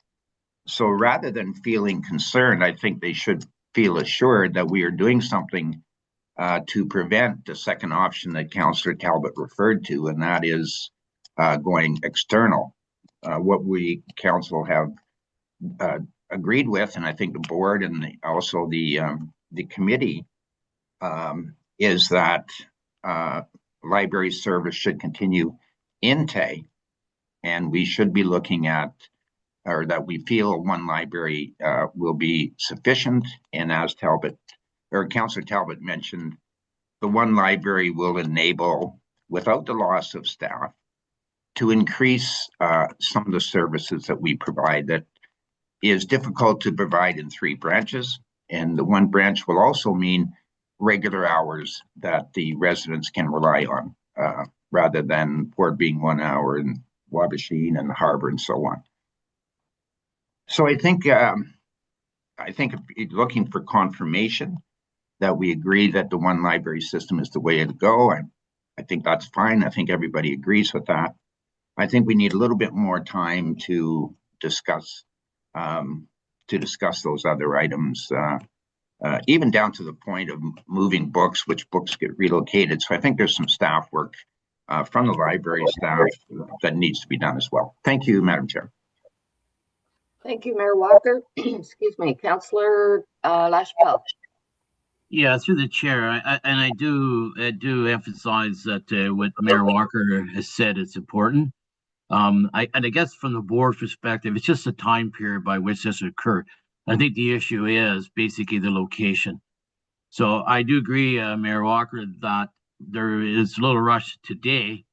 So rather than feeling concerned, I think they should feel assured that we are doing something to prevent the second option that Councillor Talbot referred to, and that is going external. What we council have agreed with, and I think the board and also the committee, is that library service should continue in Tay, and we should be looking at, or that we feel one library will be sufficient. And as Councillor Talbot mentioned, the one library will enable, without the loss of staff, to increase some of the services that we provide that is difficult to provide in 3 branches. And the one branch will also mean regular hours that the residents can rely on, rather than Port being 1 hour and Wabashine and the harbor and so on. So I think if looking for confirmation that we agree that the one library system is the way to go, I think that's fine. I think everybody agrees with that. I think we need a little bit more time to discuss those other items, even down to the point of moving books, which books get relocated. So I think there's some staff work from the library staff that needs to be done as well. Thank you, Madam Chair. Thank you, Mayor Walker. Excuse me, Councillor LaChapelle. Yeah, through the chair, I do emphasize that what Mayor Walker has said is important. I guess from the board's perspective, it's just a time period by which this occurred. I think the issue is basically the location. So I do agree, Mayor Walker, that there is a little rush today,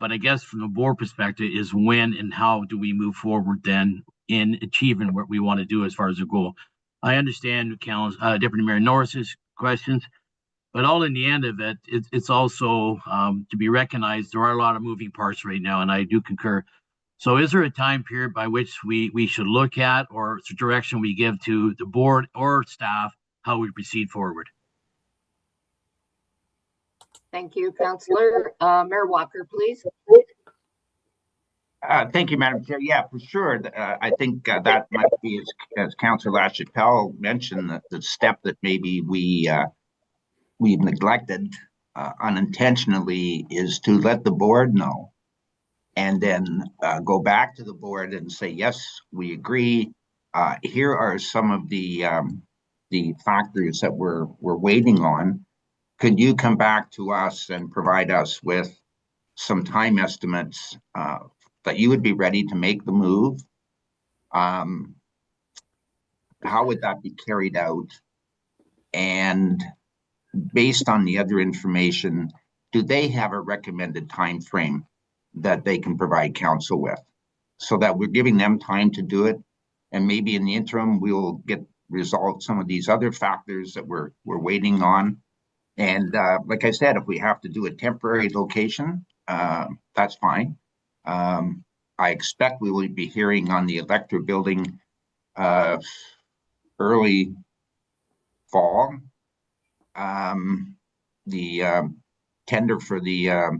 but I guess from the board perspective is when and how do we move forward then in achieving what we want to do as far as the goal. I understand Deputy Mayor Norris's questions, but all in the end of it, it's also to be recognized there are a lot of moving parts right now, and I do concur. So is there a time period by which we should look at, or direction we give to the board or staff, how we proceed forward? Thank you, Councillor. Mayor Walker, please. Thank you, Madam Chair. Yeah, for sure. I think that might be, as Councillor LaChapelle mentioned, the step that maybe we've neglected unintentionally is to let the board know, and then go back to the board and say, yes, we agree. Here are some of the factors that we're waiting on. Could you come back to us and provide us with some time estimates that you would be ready to make the move? How would that be carried out? And based on the other information, do they have a recommended time frame that they can provide council with, so that we're giving them time to do it? And maybe in the interim, we'll get resolved some of these other factors that we're waiting on. And like I said, if we have to do a temporary location, that's fine. I expect we will be hearing on the Electra building early fall. The tender for the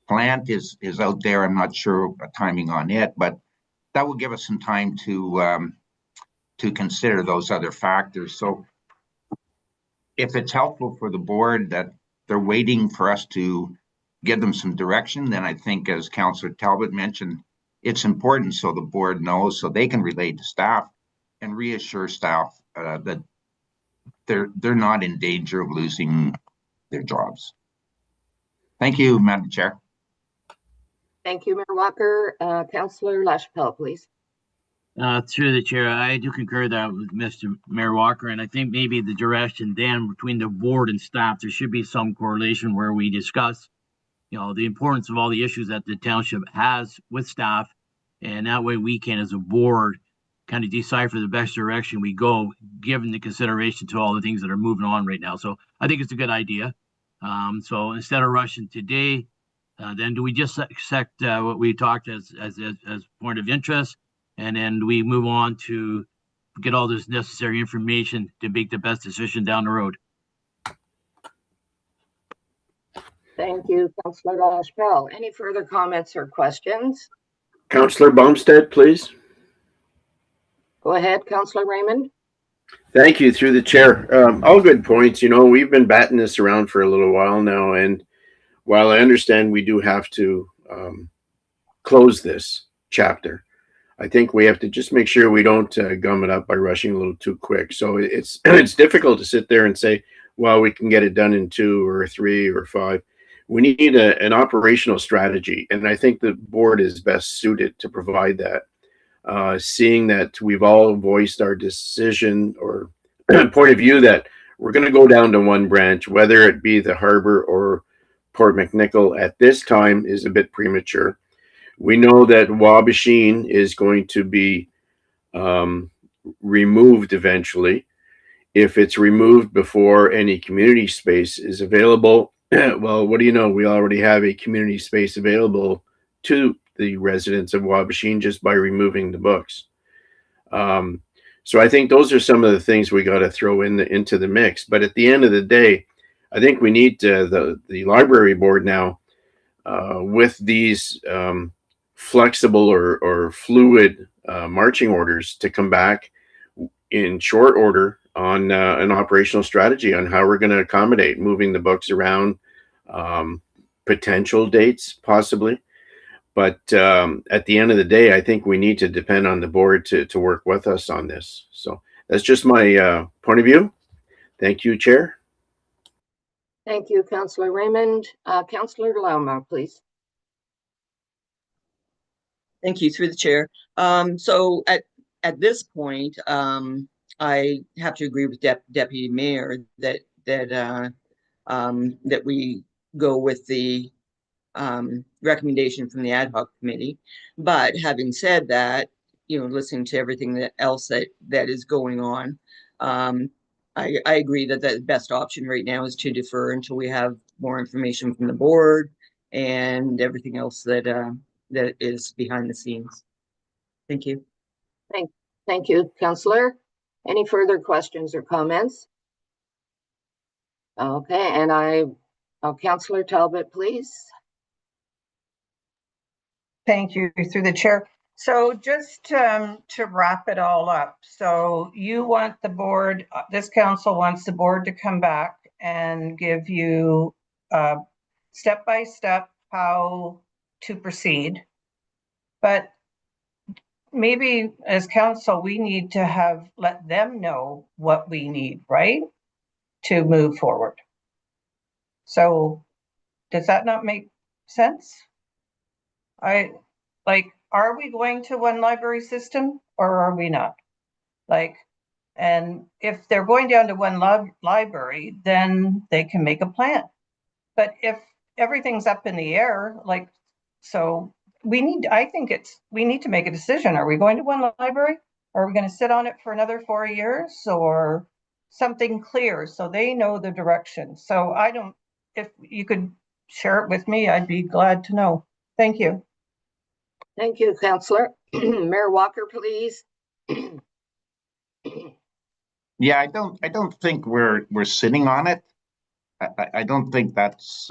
plant is out there. I'm not sure timing on it, but that will give us some time to consider those other factors. So if it's helpful for the board that they're waiting for us to give them some direction, then I think, as Councillor Talbot mentioned, it's important so the board knows, so they can relate to staff and reassure staff that they're not in danger of losing their jobs. Thank you, Madam Chair. Thank you, Mayor Walker. Councillor LaChapelle, please. Through the chair, I do concur that with Mr. Mayor Walker, and I think maybe the direction then between the board and staff, there should be some correlation where we discuss, you know, the importance of all the issues that the township has with staff, and that way we can, as a board, kind of decipher the best direction we go, given the consideration to all the things that are moving on right now. So I think it's a good idea. So instead of rushing today, then do we just accept what we talked as point of interest, and then we move on to get all this necessary information to make the best decision down the road? Thank you, Councillor LaChapelle. Any further comments or questions? Councillor Bumstead, please. Go ahead, Councillor Raymond. Thank you, through the chair. All good points. You know, we've been batting this around for a little while now, and while I understand we do have to close this chapter, I think we have to just make sure we don't gum it up by rushing a little too quick. So it's difficult to sit there and say, well, we can get it done in 2 or 3 or 5. We need an operational strategy, and I think the board is best suited to provide that. Seeing that we've all voiced our decision or point of view that we're going to go down to one branch, whether it be the Harbor or Port McNicoll at this time is a bit premature. We know that Wabashine is going to be removed eventually. If it's removed before any community space is available, well, what do you know? We already have a community space available to the residents of Wabashine just by removing the books. So I think those are some of the things we got to throw into the mix. But at the end of the day, I think we need the library board now with these flexible or fluid marching orders to come back in short order on an operational strategy on how we're going to accommodate moving the books around, potential dates possibly. But at the end of the day, I think we need to depend on the board to work with us on this. So that's just my point of view. Thank you, Chair. Thank you, Councillor Raymond. Councillor Lama, please. Thank you, through the chair. So at this point, I have to agree with Deputy Mayor that we go with the recommendation from the ad hoc committee. But having said that, you know, listening to everything else that is going on, I agree that the best option right now is to defer until we have more information from the board and everything else that is behind the scenes. Thank you. Thank you, Councillor. Any further questions or comments? Okay, and Councillor Talbot, please. Thank you, through the chair. So just to wrap it all up, so you want the board, this council wants the board to come back and give you step by step how to proceed. But maybe as council, we need to let them know what we need, right? To move forward. So does that not make sense? Are we going to one library system or are we not? And if they're going down to one library, then they can make a plan. But if everything's up in the air, so we need to make a decision. Are we going to one library? Are we going to sit on it for another 4 years or something clear so they know the direction? So if you could share it with me, I'd be glad to know. Thank you. Thank you, Councillor. Mayor Walker, please. Yeah, I don't think we're sitting on it. I don't think that's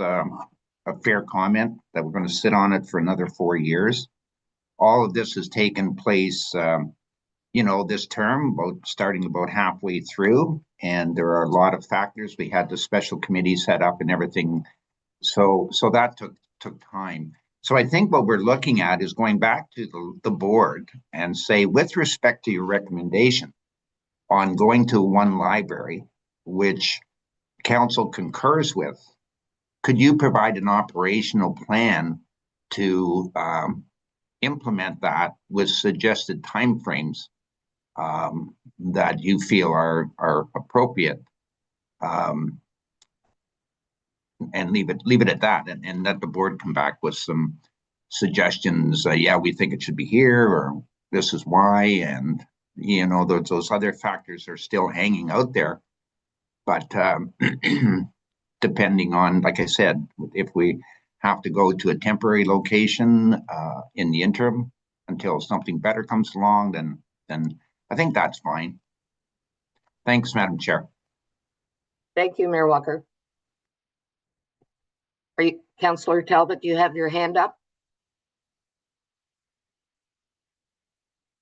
a fair comment that we're going to sit on it for another 4 years. All of this has taken place, this term, starting about halfway through, and there are a lot of factors. We had the special committee set up and everything, so that took time. So I think what we're looking at is going back to the board and say, with respect to your recommendation on going to one library, which council concurs with, could you provide an operational plan to implement that with suggested timeframes that you feel are appropriate, and leave it at that, and let the board come back with some suggestions. Yeah, we think it should be here, or this is why, and those other factors are still hanging out there. But depending on, like I said, if we have to go to a temporary location in the interim until something better comes along, then I think that's fine. Thanks, Madam Chair. Thank you, Mayor Walker. Are you, Councillor Talbot, do you have your hand up?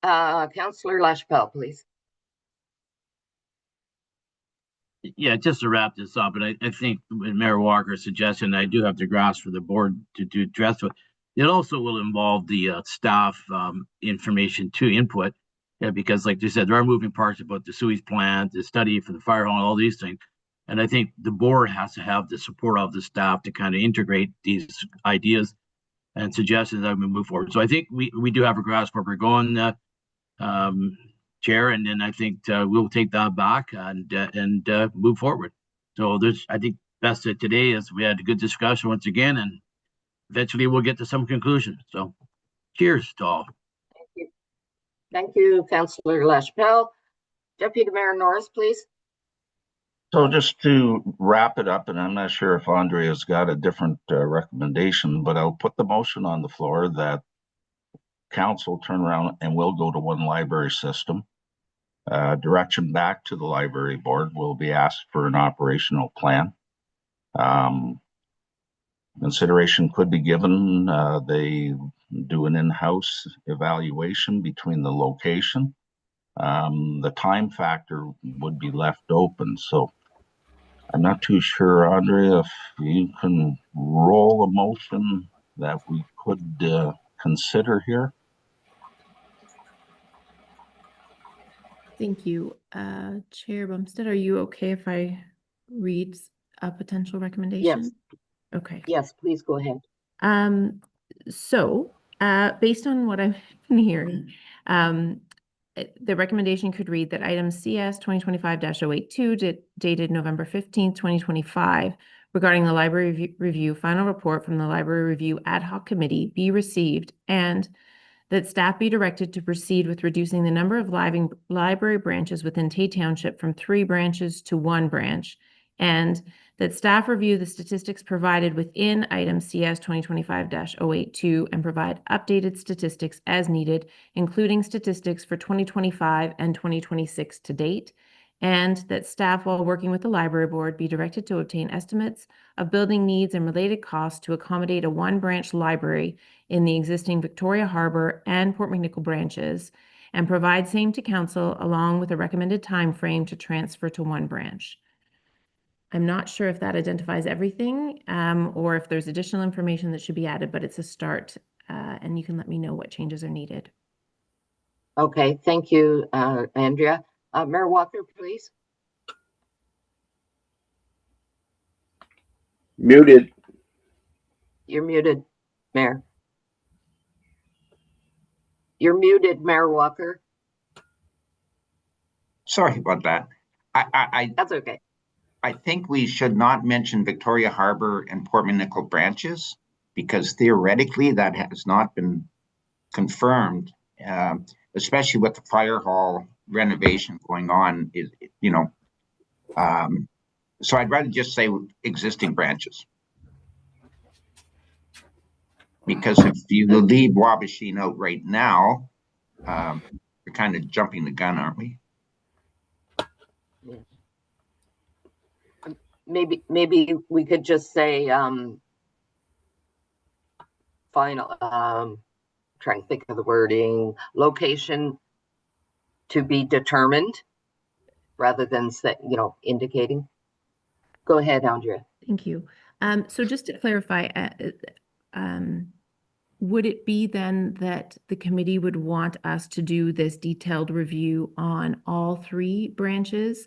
Councillor LaChapelle, please. Yeah, just to wrap this up, and I think with Mayor Walker's suggestion, I do have to grasp for the board to address it. It also will involve the staff information to input, because like you said, there are moving parts about the sewage plant, the study for the fire hall, all these things. And I think the board has to have the support of the staff to kind of integrate these ideas and suggestions as we move forward. So I think we do have a grasp where we're going, Chair, and then I think we'll take that back and move forward. So I think best of today is we had a good discussion once again, and eventually we'll get to some conclusion. So cheers to all. Thank you. Thank you, Councillor LaChapelle. Deputy Mayor Norris, please. So just to wrap it up, and I'm not sure if Andrea's got a different recommendation, but I'll put the motion on the floor that council turn around and we'll go to one library system. Direction back to the library board will be asked for an operational plan. Consideration could be given. They do an in-house evaluation between the location. The time factor would be left open. So I'm not too sure, Andrea, if you can roll a motion that we could consider here. Thank you. Chair Bumstead, are you okay if I read a potential recommendation? Yes. Okay. Yes, please go ahead. So based on what I've been hearing, the recommendation could read that item CS 2025-082 dated November 15th, 2025, regarding the library review final report from the Library Review Ad Hoc Committee be received, and that staff be directed to proceed with reducing the number of library branches within Tay Township from 3 branches to 1 branch, and that staff review the statistics provided within item CS 2025-082 and provide updated statistics as needed, including statistics for 2025 and 2026 to date, and that staff, while working with the library board, be directed to obtain estimates of building needs and related costs to accommodate a 1-branch library in the existing Victoria Harbor and Port McNicoll branches, and provide same to council along with a recommended time frame to transfer to 1 branch. I'm not sure if that identifies everything or if there's additional information that should be added, but it's a start, and you can let me know what changes are needed. Okay, thank you, Andrea. Mayor Walker, please. Muted. You're muted, Mayor. You're muted, Mayor Walker. Sorry about that. That's okay. I think we should not mention Victoria Harbor and Port McNicoll branches, because theoretically that has not been confirmed, especially with the fire hall renovation going on. So I'd rather just say existing branches, because if you leave Wabashing out right now, we're kind of jumping the gun, aren't we? Yeah. Maybe we could just say final, trying to think of the wording, location to be determined rather than say, indicating. Go ahead, Andrea. Thank you. So just to clarify, would it be then that the committee would want us to do this detailed review on all 3 branches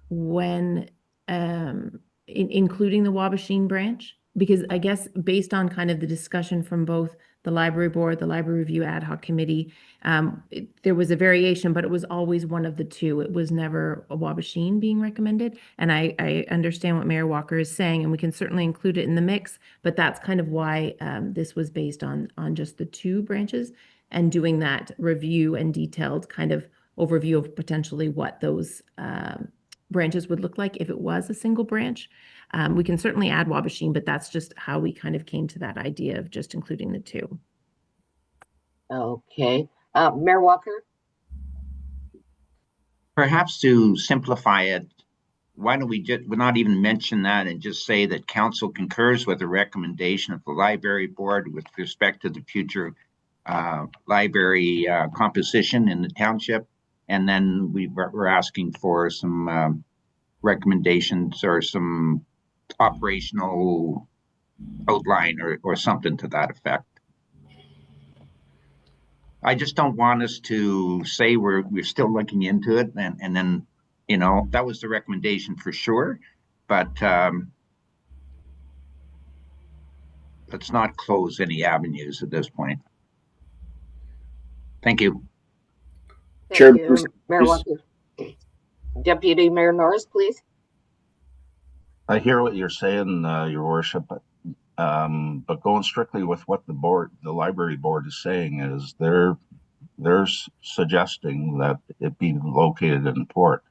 when, including the Wabashine branch? Because I guess based on kind of the discussion from both the library board, the library review ad hoc committee, there was a variation, but it was always one of the 2. It was never a Wabashine being recommended. And I understand what Mayor Walker is saying, and we can certainly include it in the mix, but that's kind of why this was based on just the 2 branches, and doing that review and detailed kind of overview of potentially what those branches would look like if it was a single branch. We can certainly add Wabashine, but that's just how we kind of came to that idea of just including the 2. Okay. Mayor Walker? Perhaps to simplify it, why don't we not even mention that and just say that council concurs with the recommendation of the library board with respect to the future library composition in the township, and then we're asking for some recommendations or some operational outline or something to that effect. I just don't want us to say we're still looking into it and then, that was the recommendation for sure, but let's not close any avenues at this point. Thank you. Thank you, Mayor Walker. Deputy Mayor Norris, please. I hear what you're saying, Your Worship, but going strictly with what the library board is saying is they're suggesting that it be located in Port.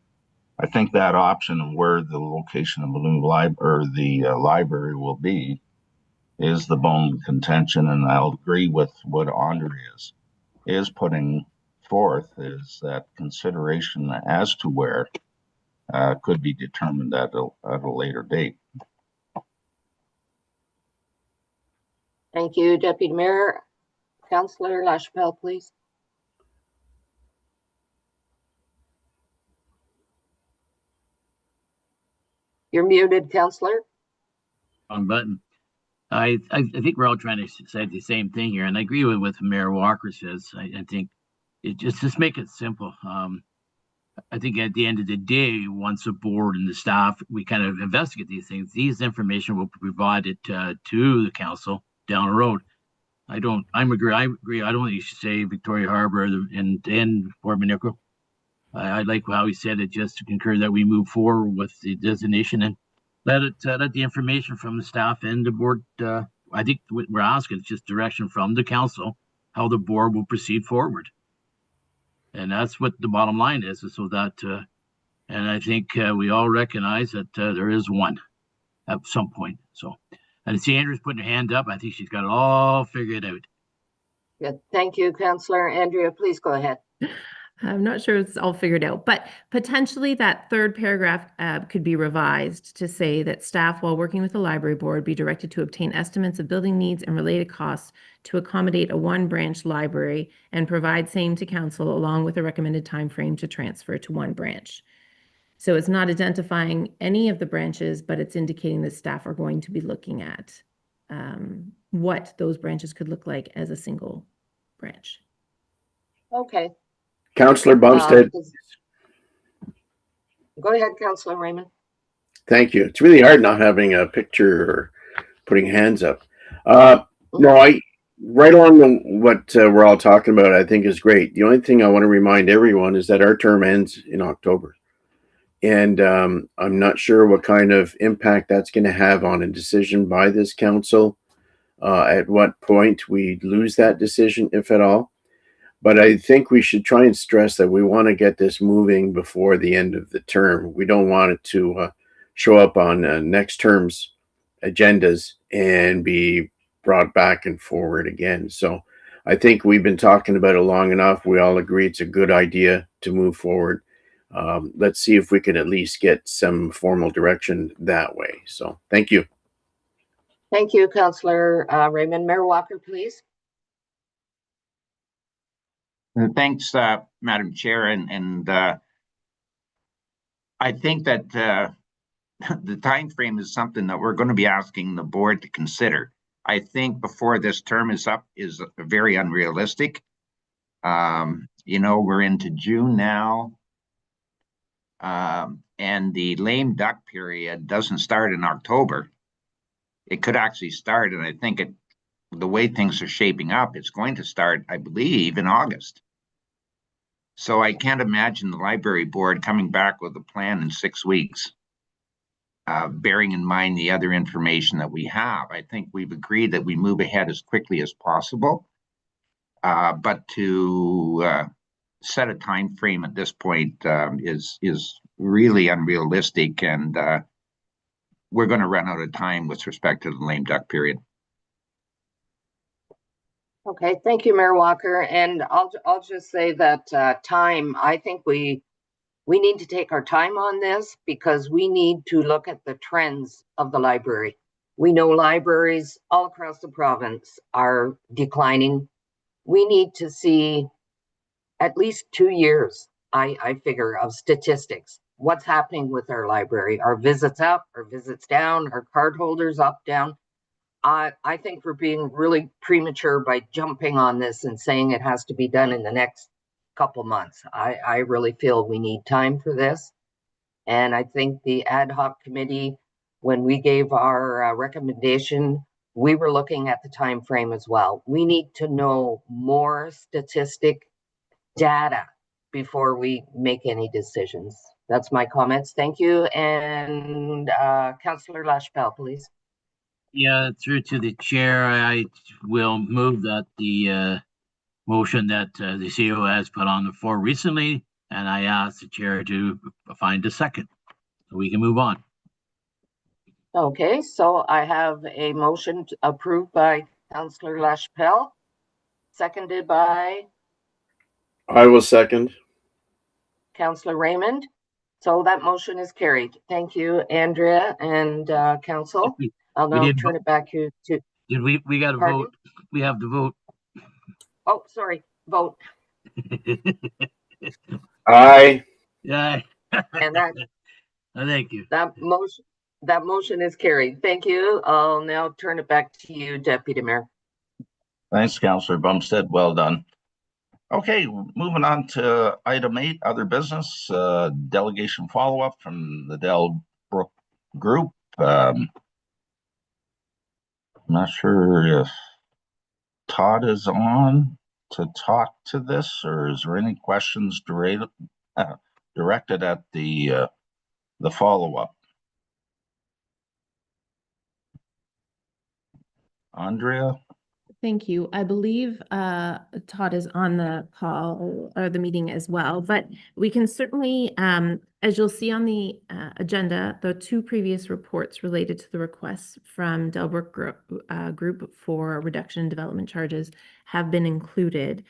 I think that option of where the location of the new library will be is the bone of contention, and I'll agree with what Andrea is putting forth, is that consideration as to where could be determined at a later date. Thank you, Deputy Mayor. Councillor LaChapelle, please. You're muted, Councillor. Wrong button. I think we're all trying to say the same thing here, and I agree with what Mayor Walker says. I think it just make it simple. I think at the end of the day, once the board and the staff, we kind of investigate these things, these information will be provided to the council down the road. I agree. I don't think you should say Victoria Harbor and Port Maniqua. I like how he said it, just to concur that we move forward with the designation and let the information from the staff and the board. I think what we're asking is just direction from the council, how the board will proceed forward. And that's what the bottom line is so that, and I think we all recognize that there is one at some point. So, and I see Andrew's putting her hand up. I think she's got it all figured out. Good. Thank you, Councillor. Andrea, please go ahead. I'm not sure it's all figured out, but potentially that 3rd paragraph could be revised to say that staff, while working with the library board, be directed to obtain estimates of building needs and related costs to accommodate a 1-branch library and provide same to council along with a recommended time frame to transfer to 1 branch. So it's not identifying any of the branches, but it's indicating that staff are going to be looking at what those branches could look like as a single branch. Okay. Councillor Bumstead. Go ahead, Councillor Raymond. Thank you. It's really hard not having a picture or putting hands up. No, right along what we're all talking about, I think is great. The only thing I want to remind everyone is that our term ends in October. And I'm not sure what kind of impact that's going to have on a decision by this council. At what point we lose that decision, if at all. But I think we should try and stress that we want to get this moving before the end of the term. We don't want it to show up on next term's agendas and be brought back and forward again. So I think we've been talking about it long enough. We all agree it's a good idea to move forward. Let's see if we can at least get some formal direction that way. So thank you. Thank you, Councillor Raymond. Mayor Walker, please. Thanks, Madam Chair, and I think that the time frame is something that we're going to be asking the board to consider. I think before this term is up is very unrealistic. You know, we're into June now, and the lame duck period doesn't start in October. It could actually start, and I think the way things are shaping up, it's going to start, I believe, in August. So I can't imagine the library board coming back with a plan in 6 weeks, bearing in mind the other information that we have. I think we've agreed that we move ahead as quickly as possible, but to set a time frame at this point is really unrealistic, and we're going to run out of time with respect to the lame duck period. Okay, thank you, Mayor Walker. And I'll just say that I think we need to take our time on this because we need to look at the trends of the library. We know libraries all across the province are declining. We need to see at least 2 years, I figure, of statistics. What's happening with our library? Are visits up? Are visits down? Are card holders up, down? I think we're being really premature by jumping on this and saying it has to be done in the next couple months. I really feel we need time for this. And I think the ad hoc committee, when we gave our recommendation, we were looking at the time frame as well. We need to know more statistic data before we make any decisions. That's my comments. Thank you. And Councillor Lachapelle, please. Yeah, through to the chair, I will move that the motion that the CEO has put on the floor recently, and I ask the chair to find a second so we can move on. Okay, so I have a motion approved by Councillor Lachapelle, seconded by I will second. Councillor Raymond. So that motion is carried. Thank you, Andrea and Council. I'll now turn it back to. Did we got to vote? We have to vote. Oh, sorry, vote. Aye. Yeah. And that. Thank you. That motion is carried. Thank you. I'll now turn it back to you, Deputy Mayor. Thanks, Councillor Bumstead. Well done. Okay, moving on to item 8, other business, delegation follow-up from the Delbrook Group. I'm not sure if Todd is on to talk to this, or is there any questions directed at the follow-up? Andrea? Thank you. I believe Todd is on the call or the meeting as well, but we can certainly, as you'll see on the agenda, the 2 previous reports related to the requests from Delbrook Group for reduction in development charges have been included.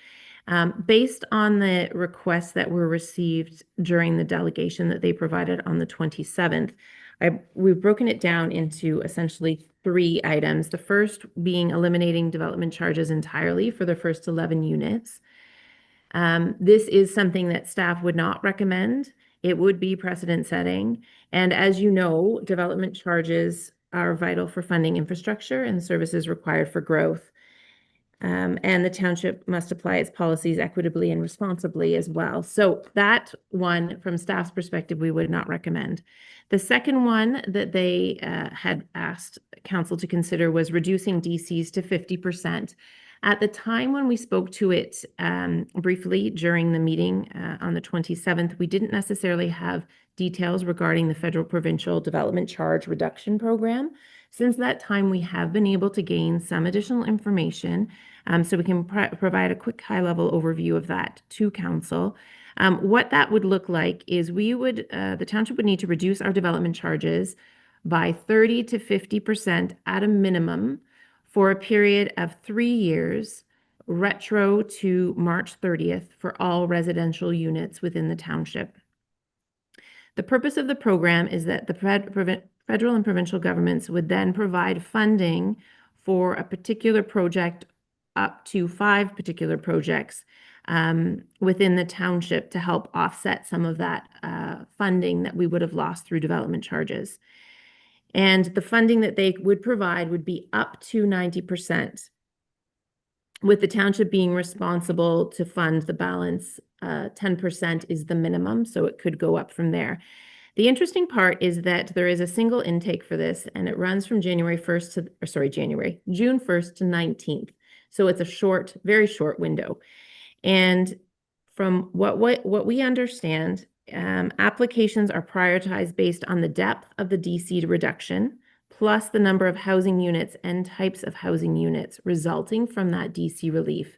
Based on the requests that were received during the delegation that they provided on the 27th, we've broken it down into essentially 3 items. The first being eliminating development charges entirely for the first 11 units. This is something that staff would not recommend. It would be precedent setting. And as you know, development charges are vital for funding infrastructure and services required for growth. And the township must apply its policies equitably and responsibly as well. So that one, from staff's perspective, we would not recommend. The second one that they had asked council to consider was reducing DCs to 50%. At the time when we spoke to it briefly during the meeting on the 27th, we didn't necessarily have details regarding the federal provincial development charge reduction program. Since that time, we have been able to gain some additional information, so we can provide a quick high-level overview of that to council. What that would look like is the township would need to reduce our development charges by 30 to 50% at a minimum for a period of 3 years, retro to March 30th for all residential units within the township. The purpose of the program is that the federal and provincial governments would then provide funding for a particular project, up to 5 particular projects within the township, to help offset some of that funding that we would have lost through development charges. And the funding that they would provide would be up to 90%, with the township being responsible to fund the balance. 10% is the minimum, so it could go up from there. The interesting part is that there is a single intake for this, and it runs from June 1st to 19th. So it's a short, very short window. And from what we understand, applications are prioritized based on the depth of the DC reduction, plus the number of housing units and types of housing units resulting from that DC relief.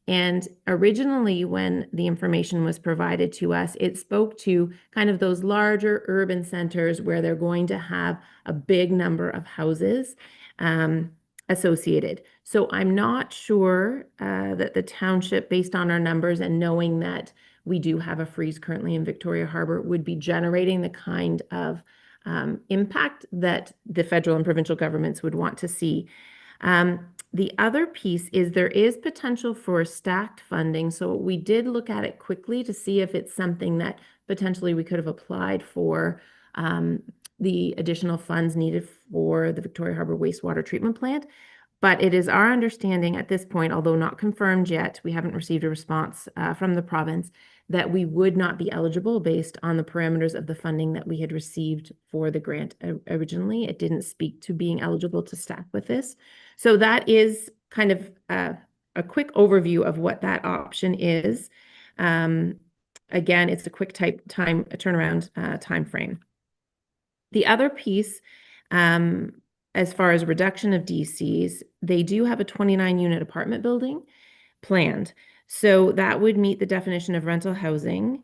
And originally, when the information was provided to us, it spoke to kind of those larger urban centers where they're going to have a big number of houses associated. So I'm not sure that the township, based on our numbers and knowing that we do have a freeze currently in Victoria Harbour, would be generating the kind of impact that the federal and provincial governments would want to see. The other piece is there is potential for stacked funding. So we did look at it quickly to see if it's something that potentially we could have applied for the additional funds needed for the Victoria Harbour wastewater treatment plant. But it is our understanding at this point, although not confirmed yet, we haven't received a response from the province, that we would not be eligible based on the parameters of the funding that we had received for the grant originally. It didn't speak to being eligible to stack with this. So that is kind of a quick overview of what that option is. Again, it's a quick turnaround time frame. The other piece, as far as reduction of DCs, they do have a 29-unit apartment building planned. So that would meet the definition of rental housing,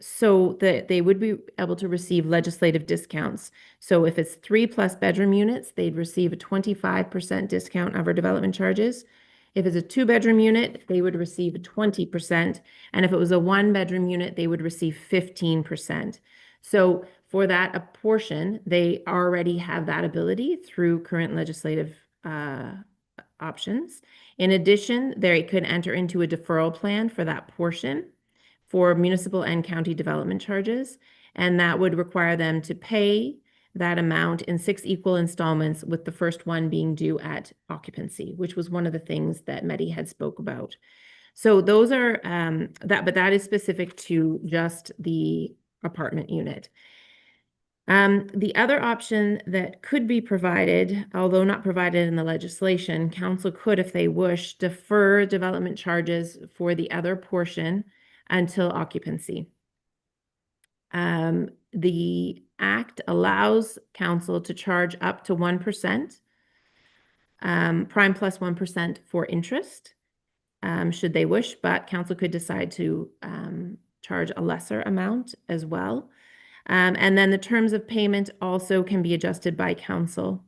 so that they would be able to receive legislative discounts. So if it's 3+ bedroom units, they'd receive a 25% discount of our development charges. If it's a 2-bedroom unit, they would receive 20%. And if it was a 1-bedroom unit, they would receive 15%. So for that a portion, they already have that ability through current legislative options. In addition, they could enter into a deferral plan for that portion for municipal and county development charges, and that would require them to pay that amount in 6 equal installments, with the first one being due at occupancy, which was one of the things that Mehdi had spoke about. So those are but that is specific to just the apartment unit. The other option that could be provided, although not provided in the legislation, council could, if they wish, defer development charges for the other portion until occupancy. The Act allows council to charge up to 1%, prime plus 1% for interest, should they wish, but council could decide to charge a lesser amount as well. And then the terms of payment also can be adjusted by council.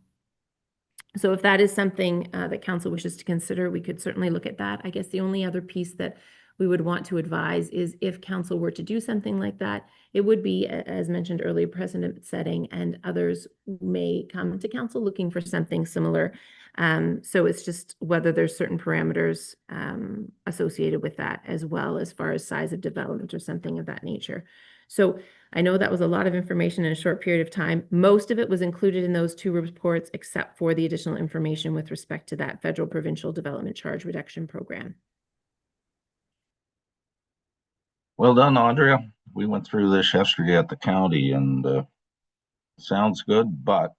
So if that is something that council wishes to consider, we could certainly look at that. I guess the only other piece that we would want to advise is if council were to do something like that, it would be, as mentioned earlier, precedent setting, and others may come to council looking for something similar. So it's just whether there's certain parameters associated with that, as well, as far as size of development or something of that nature. So I know that was a lot of information in a short period of time. Most of it was included in those 2 reports, except for the additional information with respect to that federal provincial development charge reduction program. Well done, Andrea. We went through this yesterday at the county, and sounds good, but,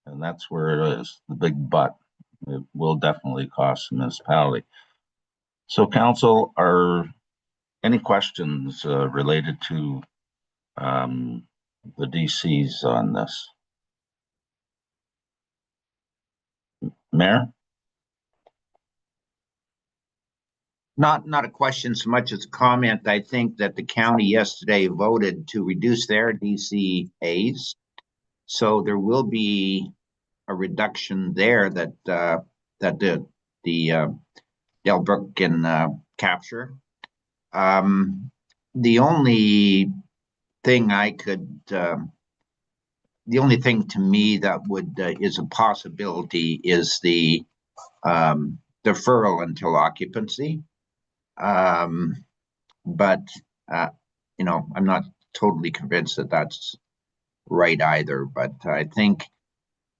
and that's where it is, the big but. It will definitely cost the municipality. So council, are any questions related to the DCs on this? Mayor? Not a question so much as a comment. I think that the county yesterday voted to reduce their DCAs. So there will be a reduction there that the Delbrook can capture. The only thing I could the only thing to me that would is a possibility is the deferral until occupancy. But you know, I'm not totally convinced that that's right either. But I think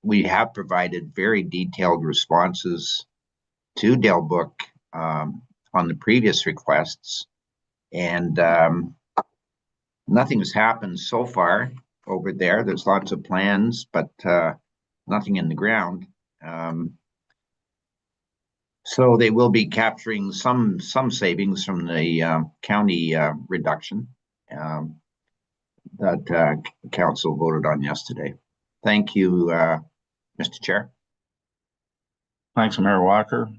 we have provided very detailed responses to Delbrook on the previous requests, and nothing has happened so far over there. There's lots of plans, but nothing in the ground. So they will be capturing some savings from the county reduction that council voted on yesterday. Thank you, Mr. Chair. Thanks, Mayor Walker.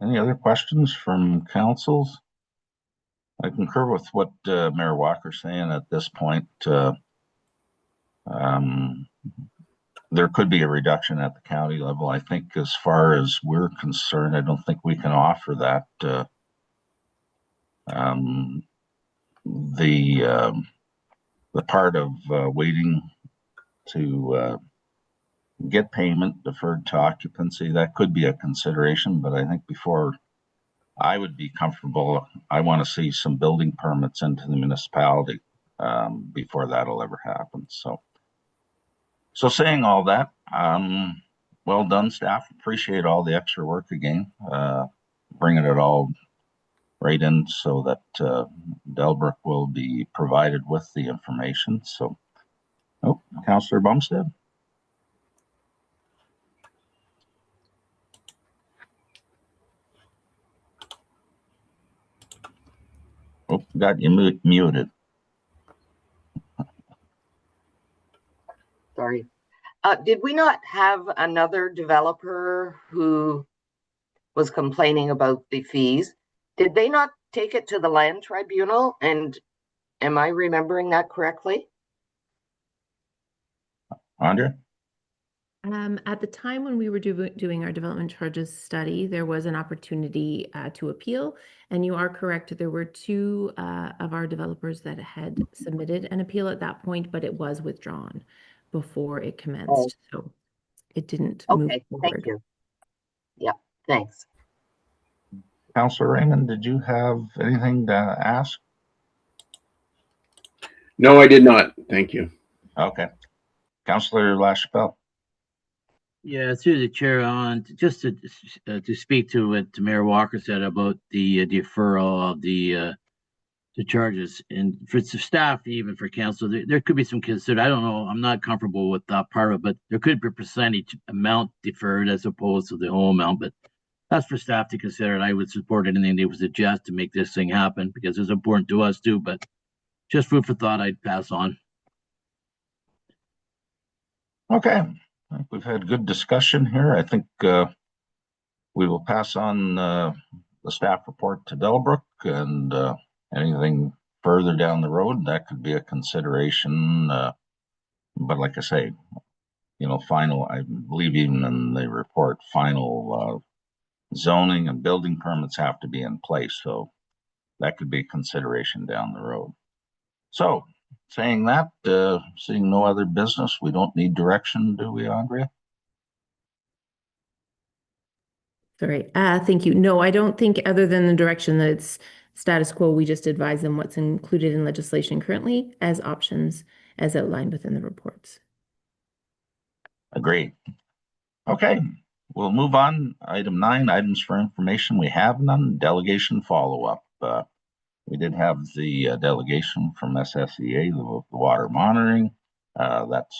Any other questions from councils? I concur with what Mayor Walker's saying at this point. There could be a reduction at the county level. I think as far as we're concerned, I don't think we can offer that. The part of waiting to get payment deferred to occupancy, that could be a consideration, but I think before I would be comfortable, I want to see some building permits into the municipality before that'll ever happen. So saying all that, well done, staff. Appreciate all the extra work again, bringing it all right in so that Delbrook will be provided with the information. So, Councillor Bumstead. Oh, got you muted. Sorry. Did we not have another developer who was complaining about the fees? Did they not take it to the land tribunal? And am I remembering that correctly? Andrea? At the time when we were doing our development charges study, there was an opportunity to appeal, and you are correct. There were two of our developers that had submitted an appeal at that point, but it was withdrawn before it commenced, so it didn't move forward. Thank you. Yeah, thanks. Councillor Raymond, did you have anything to ask? No, I did not. Thank you. Okay. Councillor LaChapelle. Yeah, through the chair, on just to speak to what Mayor Walker said about the deferral of the charges, and for staff, even for council, there could be some consider. I don't know. I'm not comfortable with that part of it, but there could be a percentage amount deferred as opposed to the whole amount. But that's for staff to consider, and I would support anything they would suggest to make this thing happen because it's important to us too. But just food for thought, I'd pass on. Okay. I think we've had good discussion here. I think we will pass on the staff report to Delbrook, and anything further down the road, that could be a consideration. But like I say, you know, final, I believe even in the report, final zoning and building permits have to be in place. So that could be a consideration down the road. So saying that, seeing no other business, we don't need direction, do we, Andrea? Sorry, thank you. No, I don't think other than the direction that it's status quo, we just advise them what's included in legislation currently as options as outlined within the reports. Agreed. Okay, we'll move on. Item 9, items for information. We have none. Delegation follow-up. We did have the delegation from SSEA, the water monitoring. That's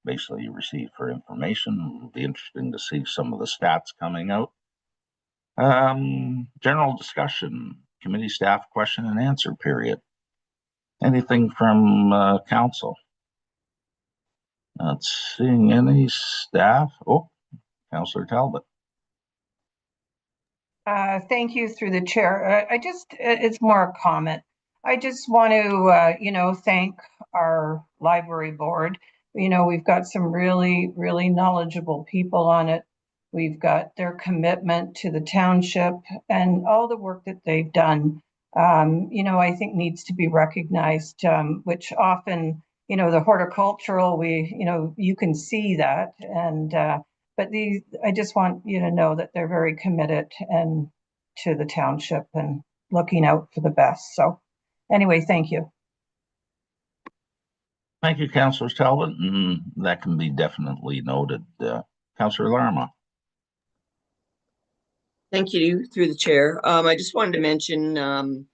basically received for information. It'll be interesting to see some of the stats coming out. General discussion, committee staff question and answer period. Anything from council? Not seeing any staff. Oh, Councillor Talbot. Thank you through the chair. It's more a comment. I just want to, thank our library board. We've got some really, really knowledgeable people on it. We've got their commitment to the township and all the work that they've done, I think needs to be recognized, which often the horticultural, you can see that. And, but I just want you to know that they're very committed and to the township and looking out for the best. So anyway, thank you. Thank you, Councillor Talbot, and that can be definitely noted. Councillor Larma. Thank you through the chair. I just wanted to mention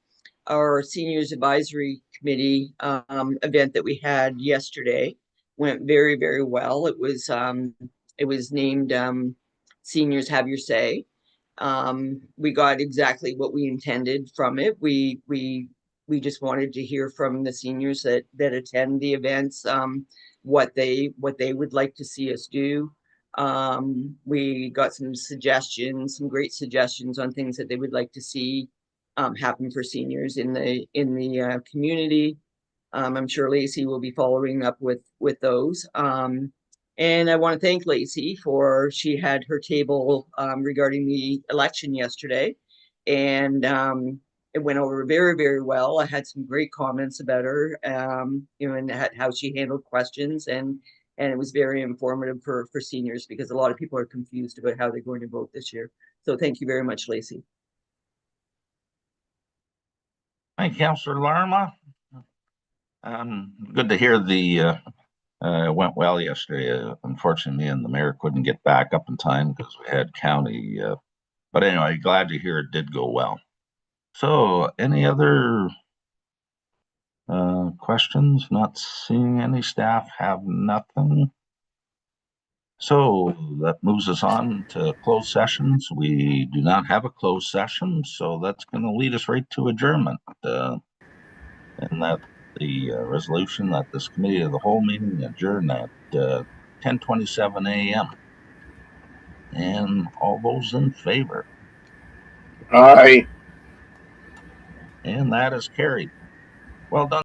our Seniors Advisory Committee event that we had yesterday. Went very, very well. It was named Seniors Have Your Say. We got exactly what we intended from it. We just wanted to hear from the seniors that attend the events, what they would like to see us do. We got some suggestions, some great suggestions on things that they would like to see happen for seniors in the community. I'm sure Lacey will be following up with those. And I want to thank Lacey she had her table regarding the election yesterday, and it went over very, very well. I had some great comments about her, and how she handled questions, and it was very informative for seniors, because a lot of people are confused about how they're going to vote this year. So thank you very much, Lacey. Thank you, Councillor Larma. Good to hear it went well yesterday. Unfortunately, me and the mayor couldn't get back up in time because we had county. But anyway, glad to hear it did go well. So, any other questions? Not seeing any. Staff have nothing. So that moves us on to closed sessions. We do not have a closed session, so that's going to lead us right to adjournment. And that the resolution that this committee of the whole meeting adjourned at 10:27 a.m. And all those in favor? Aye. And that is carried. Well done.